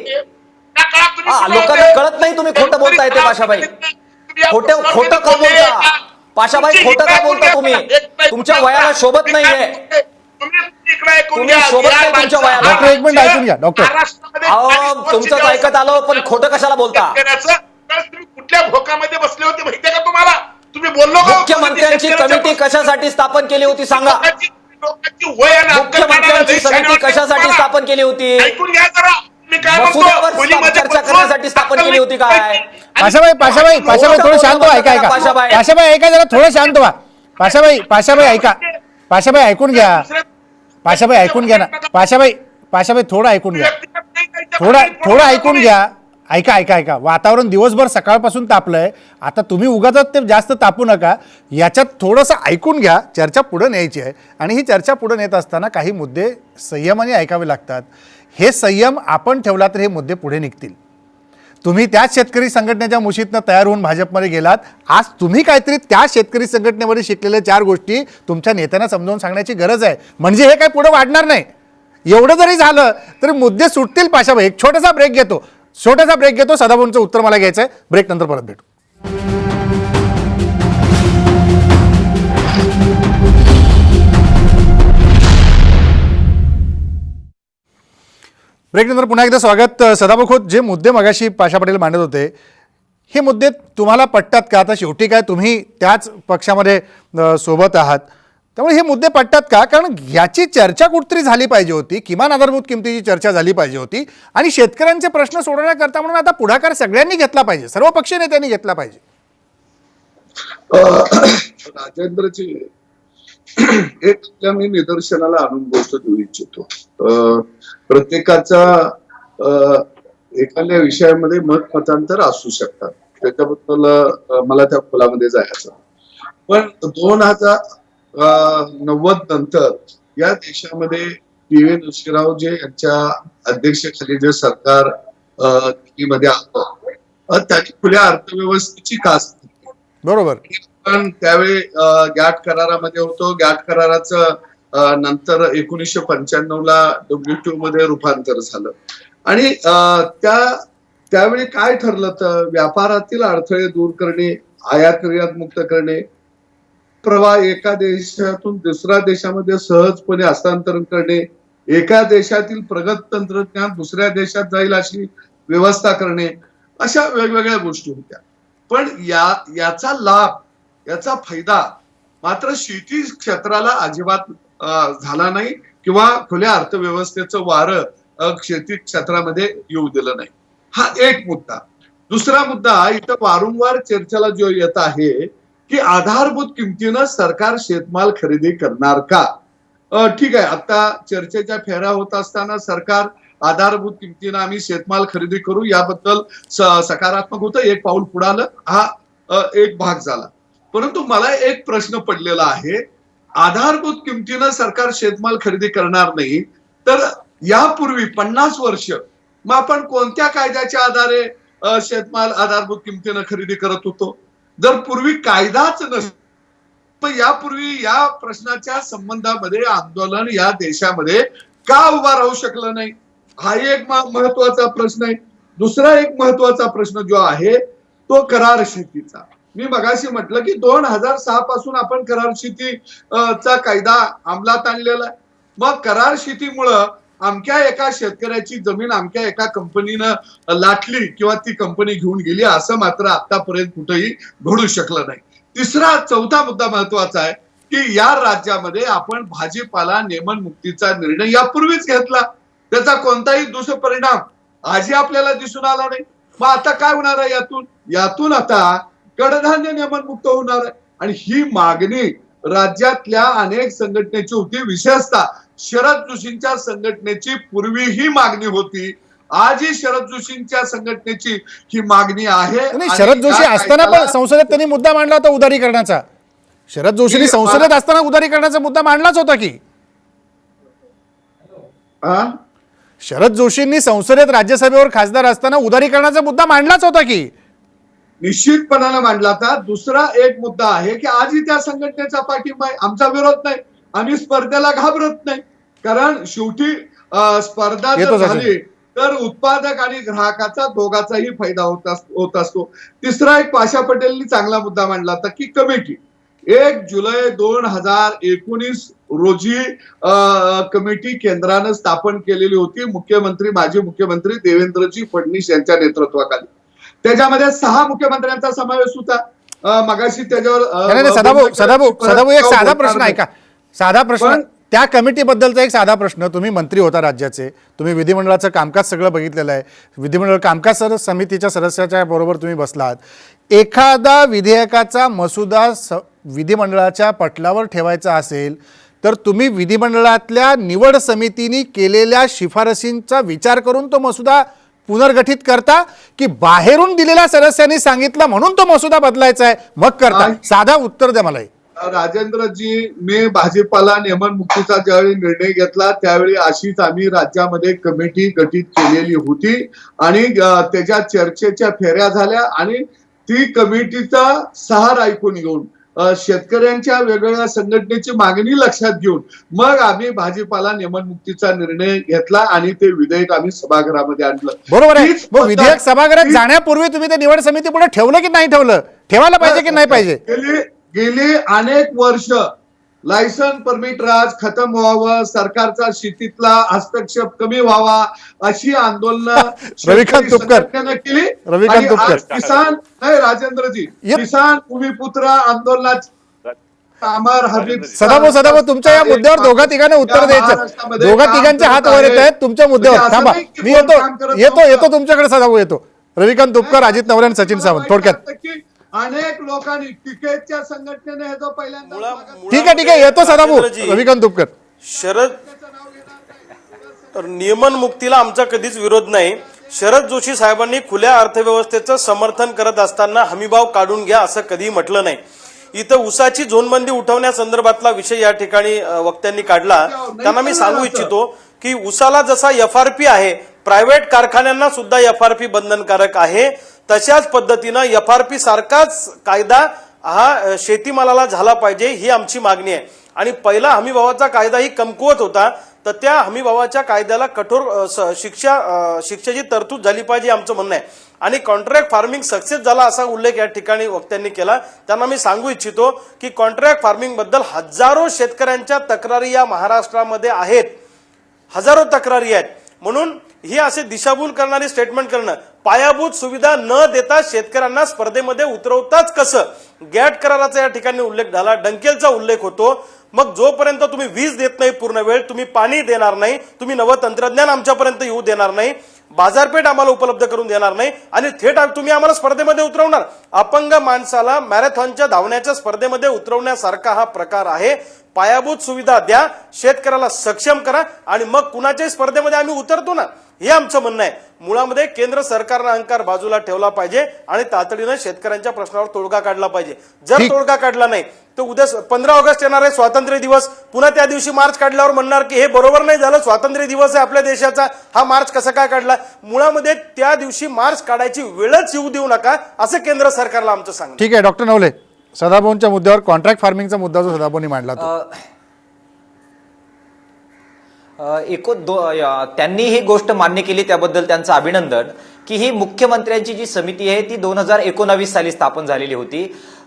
लोकांना कळत नाही तुम्ही खोटं बोलताय ते पाशाबाई. खोटं का बोलता पाशाबाई. खोटं का बोलता तुम्ही. तुमच्या वयाला शोभत नाहीये. तुम्ही शोभत नाही तुमच्या वयाला. डॉक्टर एक मिनिट ऐकून घ्या. डॉक्टर तुमचंच ऐकत आलो पण खोटं कशाला बोलता. तुम्ही कुठल्या भोकामध्ये बसले होते माहितीये का तुम्हाला. तुम्ही बोललो मुख्यमंत्र्यांची कमिटी कशासाठी स्थापन केली होती सांगा. मुख्यमंत्र्यांची समिती कशासाठी स्थापन केली होती. ऐकून घ्या जरा. मसुद्यावर चर्चा करण्यासाठी स्थापन केली होती काय. पाशाबाई थोडं शांत व्हा. ऐका पाशाबाई ऐका जरा थोडं शांत व्हा. पाशाबाई ऐका. पाशाबाई ऐकून घ्या. पाशाबाई ऐकून घ्या ना. पाशाबाई थोडं ऐकून घ्या. थोडं ऐकून घ्या. ऐका वातावरण दिवसभर सकाळपासून तापलंय. आता तुम्ही उगाच ते जास्त तापू नका. याच्यात थोडंसं ऐकून घ्या. चर्चा पुढे न्यायची आहे आणि ही चर्चा पुढे नेत असताना काही मुद्दे संयमाने ऐकावे लागतात. हे संयम आपण ठेवला तर हे मुद्दे पुढे निघतील. तुम्ही त्याच शेतकरी संघटनेच्या मुशीतनं तयार होऊन भाजपमध्ये गेलात. आज तुम्ही काहीतरी त्या शेतकरी संघटनेमध्ये शिकलेल्या 4 गोष्टी तुमच्या नेत्यांना समजावून सांगण्याची गरज आहे. म्हणजे हे काही पुढे वाढणार नाही. एवढं जरी झालं तरी मुद्दे सुटतील. पाशाबाई एक छोटासा ब्रेक घेतो. सदाभाऊंचं उत्तर मला घ्यायचं आहे. ब्रेक नंतर परत भेटू. ब्रेक नंतर पुन्हा एकदा स्वागत. सदाभाऊ खोत, जे मुद्दे मगाशी पाशा पाटील मांडत होते हे मुद्दे तुम्हाला पटतात का. आता शेवटी काय तुम्ही त्याच पक्षामध्ये सोबत आहात त्यामुळे हे मुद्दे पटतात का. कारण याची चर्चा कुठतरी झाली पाहिजे होती. किमान आधारभूत किमतीची चर्चा झाली पाहिजे होती आणि शेतकऱ्यांचे प्रश्न सोडवण्याकरता म्हणून आता पुढाकार सगळ्यांनी घेतला पाहिजे. सर्व पक्षीय नेत्यांनी घेतला पाहिजे. राजेंद्रजी एक मी निदर्शनाला आणून गोष्ट देऊ इच्छितो. प्रत्येकाचा एखाद्या विषयामध्ये मतांतर असू शकतात. त्याच्याबद्दल मला त्या खोलामध्ये जायचं. पण 2090 नंतर या देशामध्ये पी.व्ही. नरसिंहराव जे यांच्या अध्यक्षतेखाली जे सरकार मध्ये आलं त्याची खुल्या अर्थव्यवस्थेची कास बरोबर. पण त्यावेळी गॅट करारामध्ये होतो. गॅट कराराचं नंतर 1995 ला WTO मध्ये रूपांतर झालं आणि त्यावेळी काय ठरलं तर व्यापारातील अडथळे दूर करणे, आयात निर्यात मुक्त करणे, प्रवाह एका देशातून दुसऱ्या देशामध्ये सहजपणे हस्तांतरण करणे, एका देशातील प्रगत तंत्रज्ञान दुसऱ्या देशात जाईल अशी व्यवस्था करणे, अशा वेगवेगळ्या गोष्टी होत्या. पण याचा लाभ, याचा फायदा मात्र शेती क्षेत्राला अजिबात झाला नाही किंवा खुल्या अर्थव्यवस्थेचं वारं शेती क्षेत्रामध्ये येऊ दिलं नाही. हा एक मुद्दा. दुसरा मुद्दा इथं वारंवार चर्चेला जो येत आहे की आधारभूत किमतीनं सरकार शेतमाल खरेदी करणार का. ठीक आहे, आता चर्चेच्या फेऱ्या होत असताना सरकार आधारभूत किमतीनं आम्ही शेतमाल खरेदी करू याबद्दल सकारात्मक होतं. एक पाऊल पुढे आलं. हा एक भाग झाला. परंतु मला एक प्रश्न पडलेला आहे. आधारभूत किमतीनं सरकार शेतमाल खरेदी करणार नाही तर यापूर्वी 50 वर्ष मग आपण कोणत्या कायद्याच्या आधारे शेतमाल आधारभूत किमतीनं खरेदी करत होतो. जर पूर्वी कायदाच नसतो तर यापूर्वी या प्रश्नाच्या संबंधामध्ये आंदोलन या देशामध्ये का उभा राहू शकलं नाही. हा एक महत्वाचा प्रश्न आहे. दुसरा एक महत्वाचा प्रश्न जो आहे तो करार शेतीचा. मी मगाशी म्हटलं की 2006 पासून आपण करार शेती चा कायदा अंमलात आणलेला आहे. मग करार शेतीमुळं अमक्या एका शेतकऱ्याची जमीन अमक्या एका कंपनीनं लाटली किंवा ती कंपनी घेऊन गेली असं मात्र आतापर्यंत कुठेही घडू शकलं नाही. चौथा मुद्दा महत्वाचा आहे की या राज्यामध्ये आपण भाजीपाला नियमनमुक्तीचा निर्णय यापूर्वीच घेतला. त्याचा कोणताही दुष्परिणाम आजही आपल्याला दिसून आला नाही. मग आता काय होणार आहे यातून आता कडधान्य नियमनमुक्त होणार आहे. आणि ही मागणी राज्यातल्या अनेक संघटनेची होती, विशेषतः शरद जोशींच्या संघटनेची पूर्वी ही मागणी होती. आजही शरद जोशींच्या संघटनेची ही मागणी आहे. नाही, आणि शरद जोशी या असताना पण कायद्याला- संसदेत त्यांनी मुद्दा मांडला होता उदारीकरणाचा. शरद जोशींनी संसदेत असताना उदारीकरणाचा मुद्दा मांडलाच होता की. हा? शरद जोशींनी संसदेत राज्यसभेवर खासदार असताना उदारीकरणाचा मुद्दा मांडलाच होता की. निश्चितपणाने मांडला होता. दुसरा एक मुद्दा आहे की आजही त्या संघटनेचा पाठिंबा आहे. आमचा विरोध नाही. आम्ही स्पर्धेला घाबरत नाही. कारण शेवटी स्पर्धा येतो जर सचिन. झाली तर उत्पादक आणि ग्राहकाचा दोघाचाही फायदा होत असतो. तिसरा एक पाशा पटेलनी चांगला मुद्दा मांडला होता की कमिटी 1 जुलै 2019 रोजी कमिटी केंद्रानं स्थापन केलेली होती. माजी मुख्यमंत्री देवेंद्रजी फडणवीस यांच्या नेतृत्वाखाली. त्याच्यामध्ये 6 मुख्यमंत्र्यांचा समावेश होता. मगाशी त्याच्यावर सदाभाऊ एक साधा प्रश्न आहे का? साधा प्रश्न. पण- त्या कमिटीबद्दलचा एक साधा प्रश्न. तुम्ही मंत्री होता राज्याचे, तुम्ही विधिमंडळाचं कामकाज सगळं बघितलेलं आहे. विधिमंडळ कामकाज समितीच्या सदस्याच्या बरोबर तुम्ही बसलात. एखादा विधेयकाचा मसुदा विधिमंडळाच्या पटलावर ठेवायचा असेल तर तुम्ही विधिमंडळातल्या निवड समितीने केलेल्या शिफारसींचा विचार करून तो मसुदा पुनर्गठित करता की बाहेरून दिलेल्या सदस्यांनी सांगितलं म्हणून तो मसुदा बदलायचा आहे मग करता? साधा उत्तर द्या मला. राजेंद्रजी, मी भाजीपाला नियमनमुक्तीचा ज्यावेळी निर्णय घेतला त्यावेळी अशीच आम्ही राज्यामध्ये कमिटी गठीत केलेली होती आणि त्याच्या चर्चेच्या फेऱ्या झाल्या आणि ती कमिटीचा सहारा ऐकून घेऊन शेतकऱ्यांच्या वेगवेगळ्या संघटनेची मागणी लक्षात घेऊन मग आम्ही भाजीपाला नियमनमुक्तीचा निर्णय घेतला आणि ते विधेयक आम्ही सभागृहामध्ये आणलं. बरोबर आहे. तीच मग विधेयक पद्धत- सभागृहात जाण्यापूर्वी तुम्ही ते निवड समिती पुढे ठेवलं की नाही ठेवलं? ठेवायला पाहिजे की नाही पाहिजे? गेली अनेक वर्ष लायसन परमिट राज खतम व्हावं, सरकारचा शेतीतला हस्तक्षेप कमी व्हावा अशी आंदोलन रविकांत तुपकर. केली. रविकांत आणि तुपकर. आज किसान नाही राजेंद्रजी, किसान भूमिपुत्र आंदोलनात अमर हबीब सदाभाऊ तुमच्या या मुद्द्यावर दोघा तिघांना उत्तर द्यायचं. दोघा तिघांचे हात वर येत आहेत तुमच्या मुद्द्यावर. थांबा, मी येतो तुमच्याकडे. सदाभाऊ येतो. रविकांत तुपकर, अजित नवरे आणि सचिन सावंत. थोडक्यात. अनेक लोकांनी टिकेटच्या संघटनेने हे जो पहिल्यांदा ठीक आहे येतो सदाभाऊ. रविकांत तुपकर. शरद नियमनमुक्तीला आमचा कधीच विरोध नाही. शरद जोशी साहेबांनी खुल्या अर्थव्यवस्थेचं समर्थन करत असताना हमीभाव काढून घ्या असं कधीही म्हटलं नाही. इथं ऊसाची झोनबंदी उठवण्यासंदर्भातला विषय या ठिकाणी वक्त्यांनी काढला. त्यांना मी सांगू इच्छितो की ऊसाला जसा FRP आहे, प्रायव्हेट कारखान्यांना सुद्धा FRP बंधनकारक आहे. तशाच पद्धतीनं FRP सारखाच कायदा हा शेतीमालाला झाला पाहिजे ही आमची मागणी आहे. आणि पहिला हमीभावाचा कायदाही कमकुवत होता तर त्या हमीभावाच्या कायद्याला कठोर शिक्षेची तरतूद झाली पाहिजे आमचं म्हणणं आहे. आणि कॉन्ट्रॅक्ट फार्मिंग सक्सेस झाला असा उल्लेख या ठिकाणी वक्त्यांनी केला. त्यांना मी सांगू इच्छितो की कॉन्ट्रॅक्ट फार्मिंग बद्दल हजारो शेतकऱ्यांच्या तक्रारी या महाराष्ट्रामध्ये आहेत. हजारो तक्रारी आहेत. म्हणून ही असे दिशाभूल करणारी स्टेटमेंट करणं, पायाभूत सुविधा न देता शेतकऱ्यांना स्पर्धेमध्ये उतरवताच कसं, गॅट कराराचा या ठिकाणी उल्लेख झाला, डंकेलचा उल्लेख होतो. मग जोपर्यंत तुम्ही वीज देत नाही पूर्ण वेळ, तुम्ही पाणी देणार नाही, तुम्ही नवं तंत्रज्ञान आमच्यापर्यंत येऊ देणार नाही, बाजारपेठ आम्हाला उपलब्ध करून देणार नाही आणि थेट तुम्ही आम्हाला स्पर्धेमध्ये उतरवणार. अपंग माणसाला मॅरेथॉनच्या धावण्याच्या स्पर्धेमध्ये उतरवण्यासारखा हा प्रकार आहे. पायाभूत सुविधा द्या, शेतकऱ्याला सक्षम करा आणि मग कुणाच्याही स्पर्धेमध्ये आम्ही उतरतो ना, हे आमचं म्हणणं आहे. मुळामध्ये केंद्र सरकारनं अहंकार बाजूला ठेवला पाहिजे आणि तातडीनं शेतकऱ्यांच्या प्रश्नावर तोडगा काढला पाहिजे. जर तोडगा काढला नाही तर उद्या 15 ऑगस्ट येणार आहे, स्वातंत्र्य दिवस. पुन्हा त्या दिवशी मार्च काढल्यावर म्हणणार की हे बरोबर नाही झालं, स्वातंत्र्य दिवस आहे आपल्या देशाचा, हा मार्च कसा काय काढला. मुळामध्ये त्या दिवशी मार्च काढायची वेळच येऊ देऊ नका असं केंद्र सरकारला आमचं सांगणं. ठीक आहे. डॉक्टर नवले, सदाभाऊंच्या मुद्द्यावर कॉन्ट्रॅक्ट फार्मिंगचा मुद्दा जो सदाभाऊंनी मांडला तो त्यांनी ही गोष्ट मान्य केली त्याबद्दल त्यांचं अभिनंदन की ही मुख्यमंत्र्यांची जी समिती आहे ती 2019 साली स्थापन झालेली होती.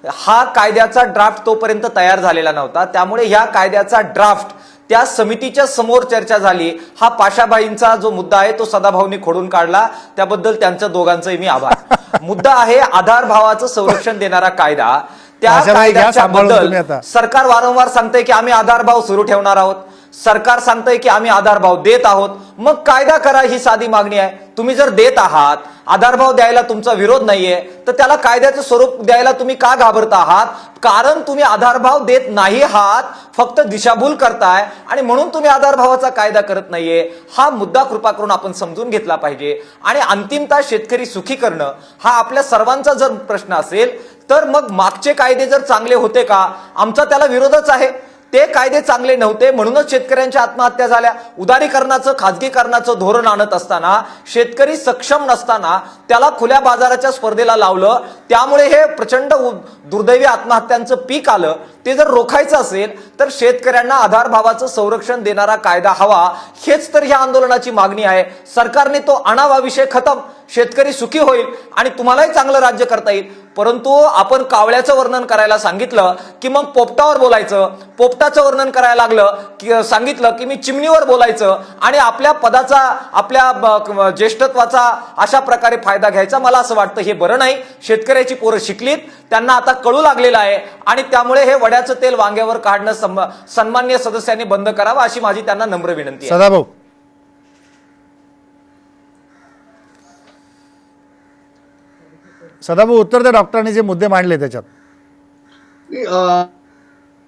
हा कायद्याचा ड्राफ्ट तोपर्यंत तयार झालेला नव्हता, त्यामुळे ह्या कायद्याचा ड्राफ्ट त्या समितीच्या समोर चर्चा झाली. हा पाशाबाईंचा जो मुद्दा आहे तो सदाभाऊंनी खोडून काढला, त्याबद्दल त्यांच्या दोघांचंही मी आभार. मुद्दा आहे आधार भावाचं संरक्षण देणारा कायदा. त्या पाशाबाई घ्या, कायद्याच्या सांभाळून तुम्ही बद्दल आता. सरकार वारंवार सांगतंय की आम्ही आधार भाव सुरू ठेवणार आहोत. सरकार सांगतंय की आम्ही आधारभाव देत आहोत. मग कायदा करा, ही साधी मागणी आहे. तुम्ही जर देत आहात, आधारभाव द्यायला तुमचा विरोध नाहीये, तर त्याला कायद्याचं स्वरूप द्यायला तुम्ही का घाबरता आहात? कारण तुम्ही आधारभाव देत नाही आहात, फक्त दिशाभूल करताय आणि म्हणून तुम्ही आधारभावाचा कायदा करत नाहीये. हा मुद्दा कृपा करून आपण समजून घेतला पाहिजे. आणि अंतिमतः शेतकरी सुखी करणं हा आपल्या सर्वांचा जर प्रश्न असेल, तर मग मागचे कायदे जर चांगले होते का? आमचा त्याला विरोधच आहे. ते कायदे चांगले नव्हते म्हणूनच शेतकऱ्यांच्या आत्महत्या झाल्या. उदारीकरणाचं, खाजगीकरणाचं धोरण आणत असताना, शेतकरी सक्षम नसताना त्याला खुल्या बाजाराच्या स्पर्धेला लावलं. त्यामुळे हे प्रचंड दुर्दैवी आत्महत्यांचं पीक आलं. ते जर रोखायचं असेल तर शेतकऱ्यांना आधारभावाचं संरक्षण देणारा कायदा हवा, हेच तर ह्या आंदोलनाची मागणी आहे. सरकारने तो आणावा, विषय खतम. शेतकरी सुखी होईल आणि तुम्हालाही चांगलं राज्य करता येईल. परंतु आपण कावळ्याचं वर्णन करायला सांगितलं की मग पोपटावर बोलायचं, पोपटाचं वर्णन करायला लागलं की सांगितलं की मी चिमणीवर बोलायचं आणि आपल्या पदाचा, आपल्या ज्येष्ठत्वाचा अशा प्रकारे फायदा घ्यायचा. मला असं वाटतं हे बरं नाही. शेतकऱ्याची पोरं शिकलीत, त्यांना आता कळू लागलेलं आहे आणि त्यामुळे हे वड्याचं तेल वांग्यावर काढणं सन्माननीय सदस्यांनी बंद करावं, अशी माझी त्यांना नम्र विनंती आहे. सदाभाऊ, सदाभाऊ उत्तर द्या. डॉक्टरांनी जे मुद्दे मांडले त्याच्यात.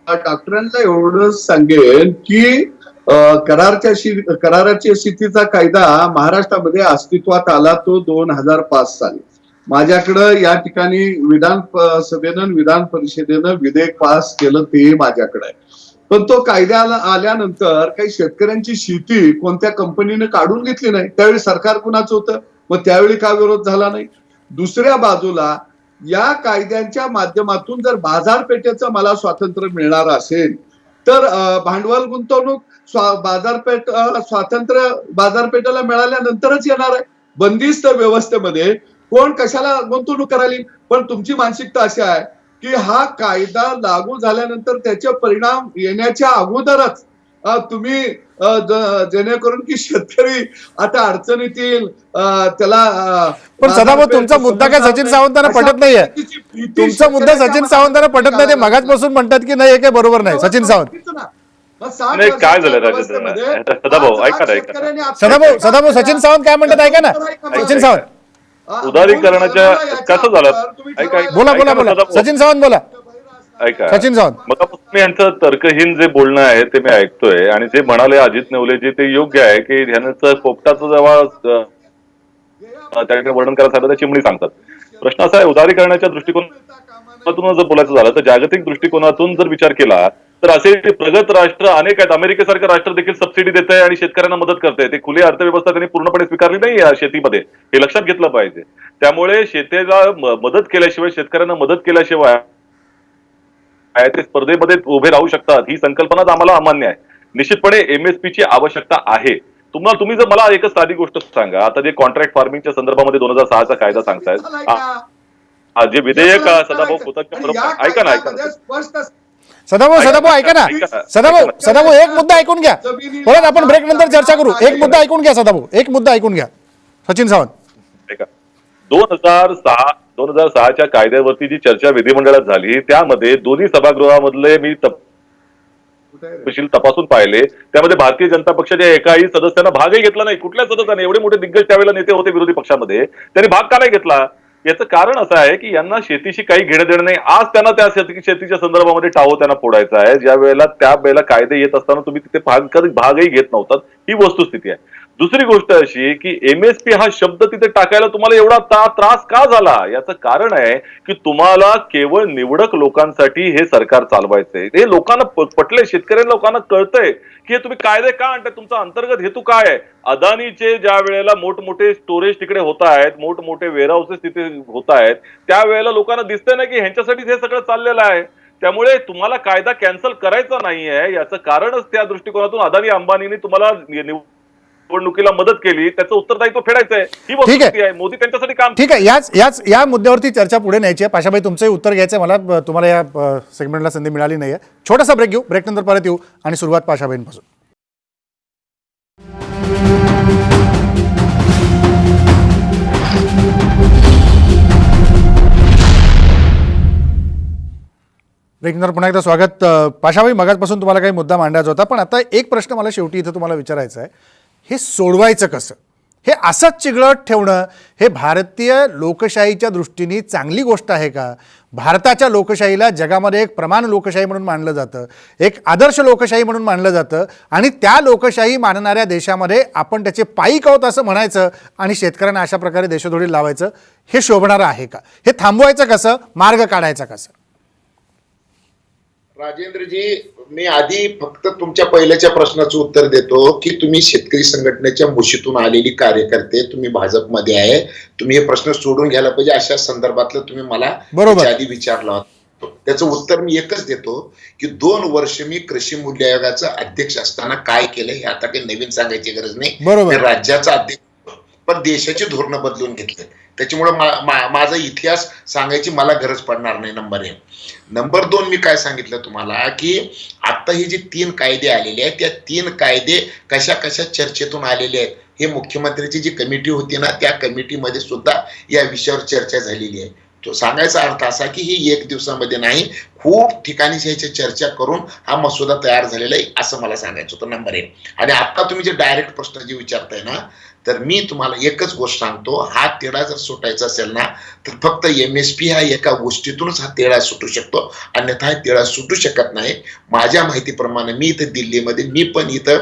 डॉक्टरांना एवढं सांगेन की कराराच्या स्थितीचा कायदा महाराष्ट्रामध्ये अस्तित्वात आला तो 2005 साली. माझ्याकडं या ठिकाणी विधान विधान परिषदेनं विधेयक पास केलं, ते माझ्याकडे आहे. पण तो कायद्याला आल्यानंतर काही शेतकऱ्यांची शेती कोणत्या कंपनीने काढून घेतली नाही. त्यावेळी सरकार कुणाचं होतं, मग त्यावेळी का विरोध झाला नाही? दुसऱ्या बाजूला या कायद्यांच्या माध्यमातून जर बाजारपेठेचं मला स्वातंत्र्य मिळणार असेल तर भांडवल गुंतवणूक स्वातंत्र्य बाजारपेठेला मिळाल्यानंतरच येणार आहे. बंदिस्त व्यवस्थेमध्ये कोण कशाला गुंतवणूक करायला? पण तुमची मानसिकता अशी आहे की हा कायदा लागू झाल्यानंतर त्याचे परिणाम येण्याच्या अगोदरच तुम्ही जेणेकरून की शेतकरी आता अडचणीत येईल, त्याला. पण सदाभाऊ, तुमचा मुद्दा काय सचिन सावंतांना पटत नाहीये? तुमचा मुद्दा सचिन सावंतांना पटत नाही, ते मगाचपासून म्हणतात की नाही, हे काय बरोबर नाही. सचिन सावंत, नाही, काय झालं राजेंद्र? सदाभाऊ ऐका ना, ऐका. सदाभाऊ सचिन सावंत काय म्हणतात ऐका ना. सचिन सावंत, उदारीकरणाच्या कसं झालं? ऐका, बोला बोला बोला. सचिन सावंत बोला. ऐका, सचिन सावंत, मग यांचं तर्कहीन जे बोलणं आहे ते मी ऐकतोय आणि जे म्हणाले अजित नेवलेजी ते योग्य आहे की ह्याचं पोपटाचं जेव्हा त्याकडे वर्णन करायला सांगतात, चिमणी सांगतात. प्रश्न असा आहे, उदारीकरणाच्या दृष्टिकोनातून जर बोलायचं झालं तर जागतिक दृष्टिकोनातून जर विचार केला तर असे प्रगत राष्ट्र अनेक आहेत. अमेरिकेसारखं राष्ट्र देखील सबसिडी देत आहे आणि शेतकऱ्यांना मदत करते. ते खुली अर्थव्यवस्था त्यांनी पूर्णपणे स्वीकारली नाही या शेतीमध्ये, हे लक्षात घेतलं पाहिजे. त्यामुळे शेतीला मदत केल्याशिवाय, शेतकऱ्यांना मदत केल्याशिवाय ते स्पर्धेमध्ये उभे राहू शकतात, ही संकल्पना आम्हाला अमान्य आहे. निश्चितपणे MSP ची आवश्यकता आहे. तुम्ही जर मला एकच साधी गोष्ट सांगा, आता जे कॉन्ट्रॅक्ट फार्मिंगच्या संदर्भामध्ये 2006 चा कायदा सांगतायत, जे विधेयक सदाभाऊ ऐका ना, सदाभाऊ ऐका ना. सदाभाऊ एक मुद्दा ऐकून घ्या, परत आपण ब्रेक नंतर चर्चा करू. एक मुद्दा ऐकून घ्या सदाभाऊ, एक मुद्दा ऐकून घ्या. सचिन सावंत, 2006च्या कायद्यावरती जी चर्चा विधिमंडळात झाली त्यामध्ये दोन्ही सभागृहामधले मी तपशील तपासून पाहिले. त्यामध्ये भारतीय जनता पक्षाच्या एकाही सदस्यांना भागही घेतला नाही. कुठल्या सदस्याने, एवढे मोठे दिग्गज त्यावेळेला नेते होते विरोधी पक्षामध्ये, त्यांनी भाग का नाही घेतला? याचं कारण असं आहे की यांना शेतीशी काही घेणं देणं नाही. आज त्यांना त्या शेतीच्या संदर्भामध्ये टाहो त्यांना फोडायचा आहे. ज्या वेळेला त्या वेळेला कायदे येत असताना तुम्ही तिथे भागही घेत नव्हतात, ही वस्तुस्थिती आहे. दुसरी गोष्ट अशी की MSP हा शब्द तिथे टाकायला तुम्हाला एवढा त्रास का झाला? याचं कारण आहे की तुम्हाला केवळ निवडक लोकांसाठी हे सरकार चालवायचंय. हे लोकांना पटले, शेतकरी लोकांना कळतंय की तुम्ही कायदे का आणताय, तुमचा अंतर्गत हेतू काय आहे. अदानीचे ज्या वेळेला मोठमोठे स्टोरेज तिकडे होत आहेत, मोठमोठे वेअरहाऊसेस तिथे होत आहेत, त्यावेळेला लोकांना दिसतंय ना की ह्यांच्यासाठीच हे सगळं चाललेलं आहे. त्यामुळे तुम्हाला कायदा कॅन्सल करायचा नाहीये याचं कारणच त्या दृष्टिकोनातून अदानी अंबानींनी तुम्हाला निवडणुकीला मदत केली, त्याचं उत्तरदायित्व फेडायचं आहे, ही वस्तुस्थिती आहे. मोदी त्यांच्यासाठी काम. ठीक आहे, या मुद्द्यावरती चर्चा पुढे न्यायची आहे. पाशाभाई, तुमचंही उत्तर घ्यायचं आहे मला. तुम्हाला या सेगमेंटला संधी मिळाली नाहीये. छोटासा ब्रेक घेऊ, ब्रेकनंतर परत येऊ आणि सुरुवात पाशाभाईंपासून. ब्रेकनंतर पुन्हा एकदा स्वागत. पाशाभाई, मगाचपासून तुम्हाला काही मुद्दा मांडायचा होता, पण आता एक प्रश्न मला शेवटी इथं तुम्हाला विचारायचा आहे, हे सोडवायचं कसं? हे असंच चिघळत ठेवणं हे भारतीय लोकशाहीच्या दृष्टीने चांगली गोष्ट आहे का? भारताच्या लोकशाहीला जगामध्ये एक प्रमाण लोकशाही म्हणून मानलं जातं, एक आदर्श लोकशाही म्हणून मानलं जातं, आणि त्या लोकशाही मानणाऱ्या देशामध्ये आपण त्याचे पाईक आहोत असं म्हणायचं आणि शेतकऱ्यांना अशा प्रकारे देशोधडी लावायचं, हे शोभणारं आहे का? हे थांबवायचं कसं? मार्ग काढायचा कसं? राजेंद्रजी, मी आधी फक्त तुमच्या पहिल्याच्या प्रश्नाचं उत्तर देतो की तुम्ही शेतकरी संघटनेच्या मुशीतून आलेली कार्यकर्ते, तुम्ही भाजपमध्ये आहे, तुम्ही हे प्रश्न सोडून घ्यायला पाहिजे अशा संदर्भातलं तुम्ही मला आधी विचारला होता. त्याचं उत्तर मी एकच देतो की 2 वर्ष मी कृषी मूल्य आयोगाचा अध्यक्ष असताना काय केलं हे आता काही नवीन सांगायची गरज नाही. राज्याचा अध्यक्ष पण देशाची धोरणं बदलून घेतले, त्याच्यामुळे माझा इतिहास सांगायची मला गरज पडणार नाही. नंबर 1. नंबर 2, मी काय सांगितलं तुम्हाला की आता हे जे 3 कायदे आलेले आहेत, त्या 3 कायदे कशा कशा चर्चेतून आलेले आहेत, हे मुख्यमंत्र्यांची जी कमिटी होती ना, त्या कमिटीमध्ये सुद्धा या विषयावर चर्चा झालेली आहे. तो सांगायचा अर्थ असा की ही 1 दिवसामध्ये नाही, खूप ठिकाणी ह्याची चर्चा करून हा मसुदा तयार झालेला आहे असं मला सांगायचं होतं. नंबर 1. आणि आता तुम्ही जे डायरेक्ट प्रश्न जे विचारताय ना, तर मी तुम्हाला एकच गोष्ट सांगतो, हा तेढा जर सुटायचा असेल ना, तर फक्त MSP ह्या एका गोष्टीतूनच हा तेढा सुटू शकतो, अन्यथा हा तेढा सुटू शकत नाही. माझ्या माहितीप्रमाणे मी इथं दिल्लीमध्ये, मी पण इथं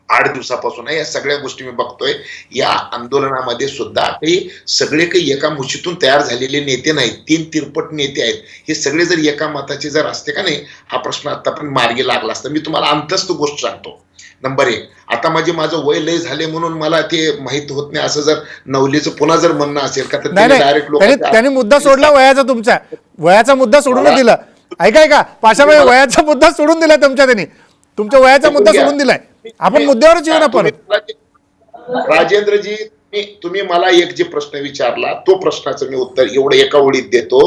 8 दिवसापासून या सगळ्या गोष्टी मी बघतोय. या आंदोलनामध्ये सुद्धा काही सगळे काही एका मुशीतून तयार झालेले नेते नाहीत, 3 तिरपट नेते आहेत. हे सगळे जर एका मताचे जर असते का नाही, हा प्रश्न आतापर्यंत मार्गी लागला असता. मी तुम्हाला अंतस्थ गोष्ट सांगतो. नंबर 1, आता माझं वय लय झाले म्हणून मला ते माहित होत नाही असं जर नवलीचं पुन्हा जर म्हणणं असेल का, तर डायरेक्ट त्यांनी मुद्दा सोडला वयाचा, तुमचा वयाचा मुद्दा सोडून दिला. ऐका पाशाभाई, वयाचा मुद्दा सोडून दिला त्यांनी, तुमच्या वयाचा मुद्दा सोडून दिलाय. आपण मुद्द्यावरच येऊ ना परत. राजेंद्रजी, तुम्ही मला एक जे प्रश्न विचारला, तो प्रश्नाचं मी उत्तर एवढं एका ओळीत देतो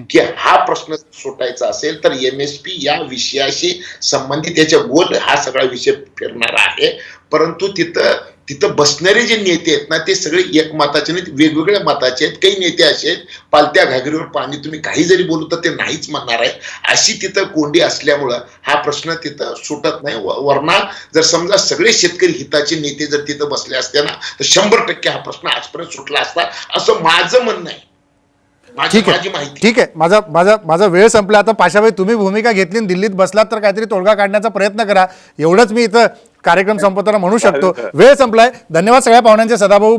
की हा प्रश्न सुटायचा असेल तर MSP या विषयाशी संबंधित याच्या गोल हा सगळा विषय फिरणार आहे. परंतु तिथं बसणारे जे नेते आहेत ना, ते सगळे एक मताचे नाहीत, वेगवेगळ्या मताचे आहेत. काही नेते असे आहेत, पालत्या घागरीवर पाणी, तुम्ही काही जरी बोलू तर ते नाहीच म्हणणार आहे. अशी तिथं कोंडी असल्यामुळं हा प्रश्न तिथं सुटत नाही. वरना जर समजा सगळे शेतकरी हिताचे नेते जर तिथं बसले असते ना, तर 100% हा प्रश्न आजपर्यंत सुटला असता असं माझं म्हणणं आहे. ठीक आहे, माझा वेळ संपला. आता पाशाभाई, तुम्ही भूमिका घेतली, दिल्लीत बसलात तर काहीतरी तोडगा काढण्याचा प्रयत्न करा, एवढंच मी इथं कार्यक्रम संपवताना म्हणू शकतो. वेळ संपलाय. धन्यवाद सगळ्या पाहुण्यांचे, सदाभाऊ,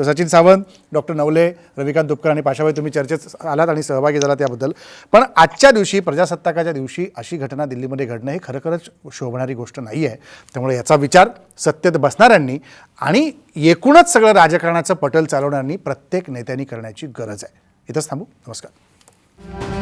सचिन सावंत, डॉक्टर नवले, रविकांत तुपकर आणि पाशाभाई, तुम्ही चर्चेत आलात आणि सहभागी झाला त्याबद्दल. पण आजच्या दिवशी, प्रजासत्ताकाच्या दिवशी अशी घटना दिल्लीमध्ये घडणं हे खरोखरच शोभणारी गोष्ट नाही आहे. त्यामुळे याचा विचार सत्तेत बसणाऱ्यांनी आणि एकूणच सगळं राजकारणाचं पटल चालवणाऱ्यांनी, प्रत्येक नेत्यांनी करण्याची गरज आहे. इथंच थांबू. नमस्कार.